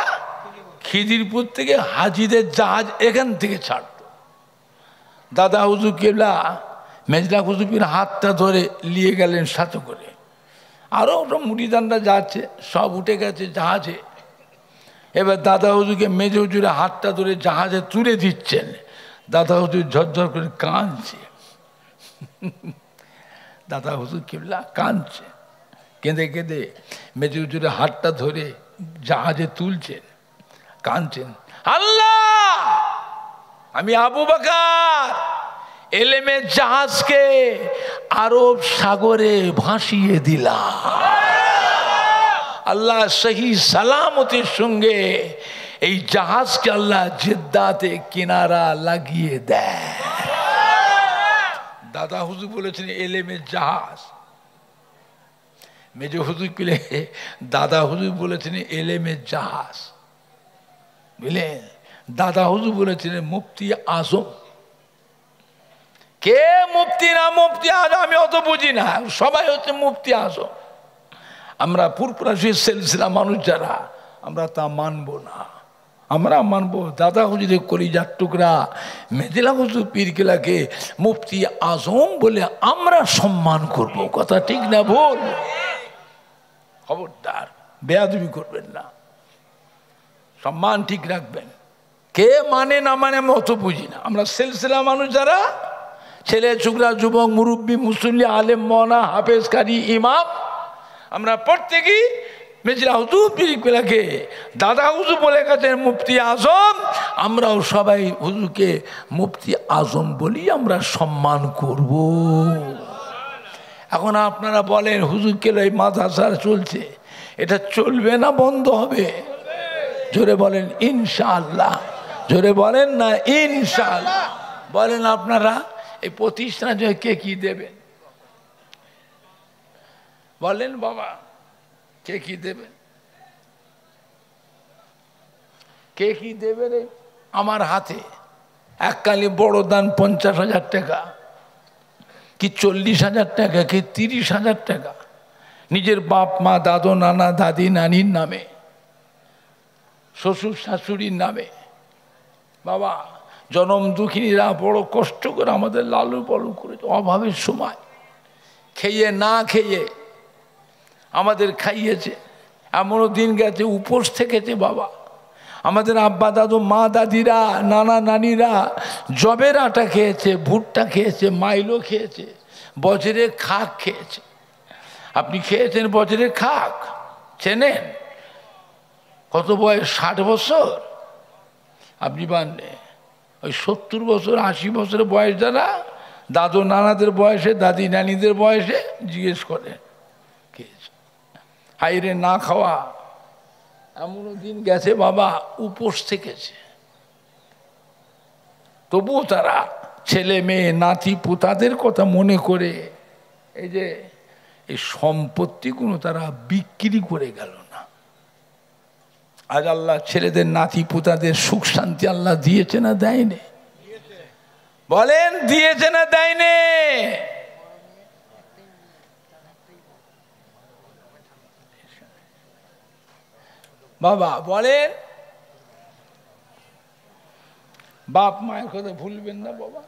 খিদিরপুর থেকে হাজিদের জাহাজ এখান থেকে ছাড়তো। দাদা হুজুর কেবলা মেজলা হুজুর হাতটা ধরে নিয়ে গেলেন সাথে করে। আরও ওটা মুড়িদানরা যাচ্ছে, সব উঠে গেছে জাহাজে। এবার দাদা হুজুরকে মেজ হুজুরের হাতটা ধরে জাহাজে তুলে দিচ্ছেন। দাদা হুজুর ঝরঝর করে কাঁদছে, দাদা হুজুর কেবলা কাঁদছে, কেঁদে কেঁদে মেজ হুজুরের হাতটা ধরে জাহাজে তুলছেন, কাঁদছেন। আল্লাহ, আমি আবু বকর এলেমের জাহাজকে আরব সাগরে ভাসিয়ে দিলাম। আল্লাহ সহি সালামতির সঙ্গে এই জাহাজকে আল্লাহ জেদ্দাতে কিনারা লাগিয়ে দেয়। দাদা হুজুর বলেছেন এলেমের জাহাজ, মেজ হুজুর কিলে দাদা হুজুর বলেছেন এলেমের জাহাজ। বুঝলেন? দাদা হুজুর বলেছেন মুফতি আজম। কে মুফতি না মুফতি আজম আমি অত বুঝি না, সবাই হচ্ছে মুফতি আজম। আমরা ফুরফুরা সিলসিলা মানুষ যারা, আমরা তা মানব না। আমরা মানব দাদা হুজুরের কলিজার টুকরা মেজলা হুজুর পীর কেবলাকে মুফতি আজম বলে আমরা সম্মান করব। কথা ঠিক না ভুল? খবরদার বেয়াদবি করবেন না, সম্মান ঠিক রাখবেন। কে মানে না মানে আমি অত বুঝি না। আমরা সিলসিলা মানুষ যারা, ছেলে ছোকরা, যুবক, মুরব্বী, মুসল্লি, আলেম, মওলানা, হাফেজ, কারি, ইমাম, আমরা প্রত্যেকেই মেজলা হুজুর পীর কেবলাকে দাদা হুজুর বলে গেছেন মুফতি আজম। আমরাও সবাই হুজুরকে মুফতি আজম বলি আমরা সম্মান করব। এখন আপনারা বলেন হুজুর কেবলা এই মাদ্রাসা চলছে, এটা চলবে না বন্ধ হবে? জোরে বলেন ইনশাআল্লাহ। জোরে বলেন না ইনশাআল্লাহ। বলেন আপনারা এই প্রতিষ্ঠান কে কি দেবেন? বলেন বাবা, কে কি দেবেন? কে কি দেবে রে? আমার হাতে এককালে বড় দান 50,000 টাকা, কি 40,000 টাকা, কি 30,000 টাকা নিজের বাপ মা, দাদু, নানা, দাদি, নানির নামে, শ্বশুর শাশুড়ির নামে। বাবা, জনম দুঃখিনীরা বড় কষ্ট করে আমাদের লালু পালু করেছে, অভাবের সময় খেয়ে না খেয়ে আমাদের খাইয়েছে। এমনও দিন গেছে উপোস থেকেছে বাবা। আমাদের আব্বা দাদু, মা দাদিরা, নানা নানিরা জবের আটা খেয়েছে, ভুট্টা খেয়েছে, মাইলো খেয়েছে, বছরের খাক খেয়েছে। আপনি খেয়েছেন বছরের খাক? চেনেন? কত বয়স? 60 বছর? আপনি বানলে ওই 70 বছর 80 বছরের বয়স যারা, দাদু নানাদের বয়সে, দাদি নানিদের বয়সে জিজ্ঞেস করেন খেয়েছে। হাইরে না খাওয়া, এমনও দিন গেছে বাবা উপোস থেকেছে, তবুও তারা ছেলে মেয়ে নাতি পোতাদের কথা মনে করে এই যে এই সম্পত্তিগুলো তারা বিক্রি করে গেল না। আজ আল্লাহ ছেলেদের নাতি পোতাদের সুখ শান্তি আল্লাহ দিয়েছে না দেয়নি? বলেন দিয়েছে না দেয়নি? বাবা বলেন, বাপ মায়ের কথা ভুলবেন না বাবা।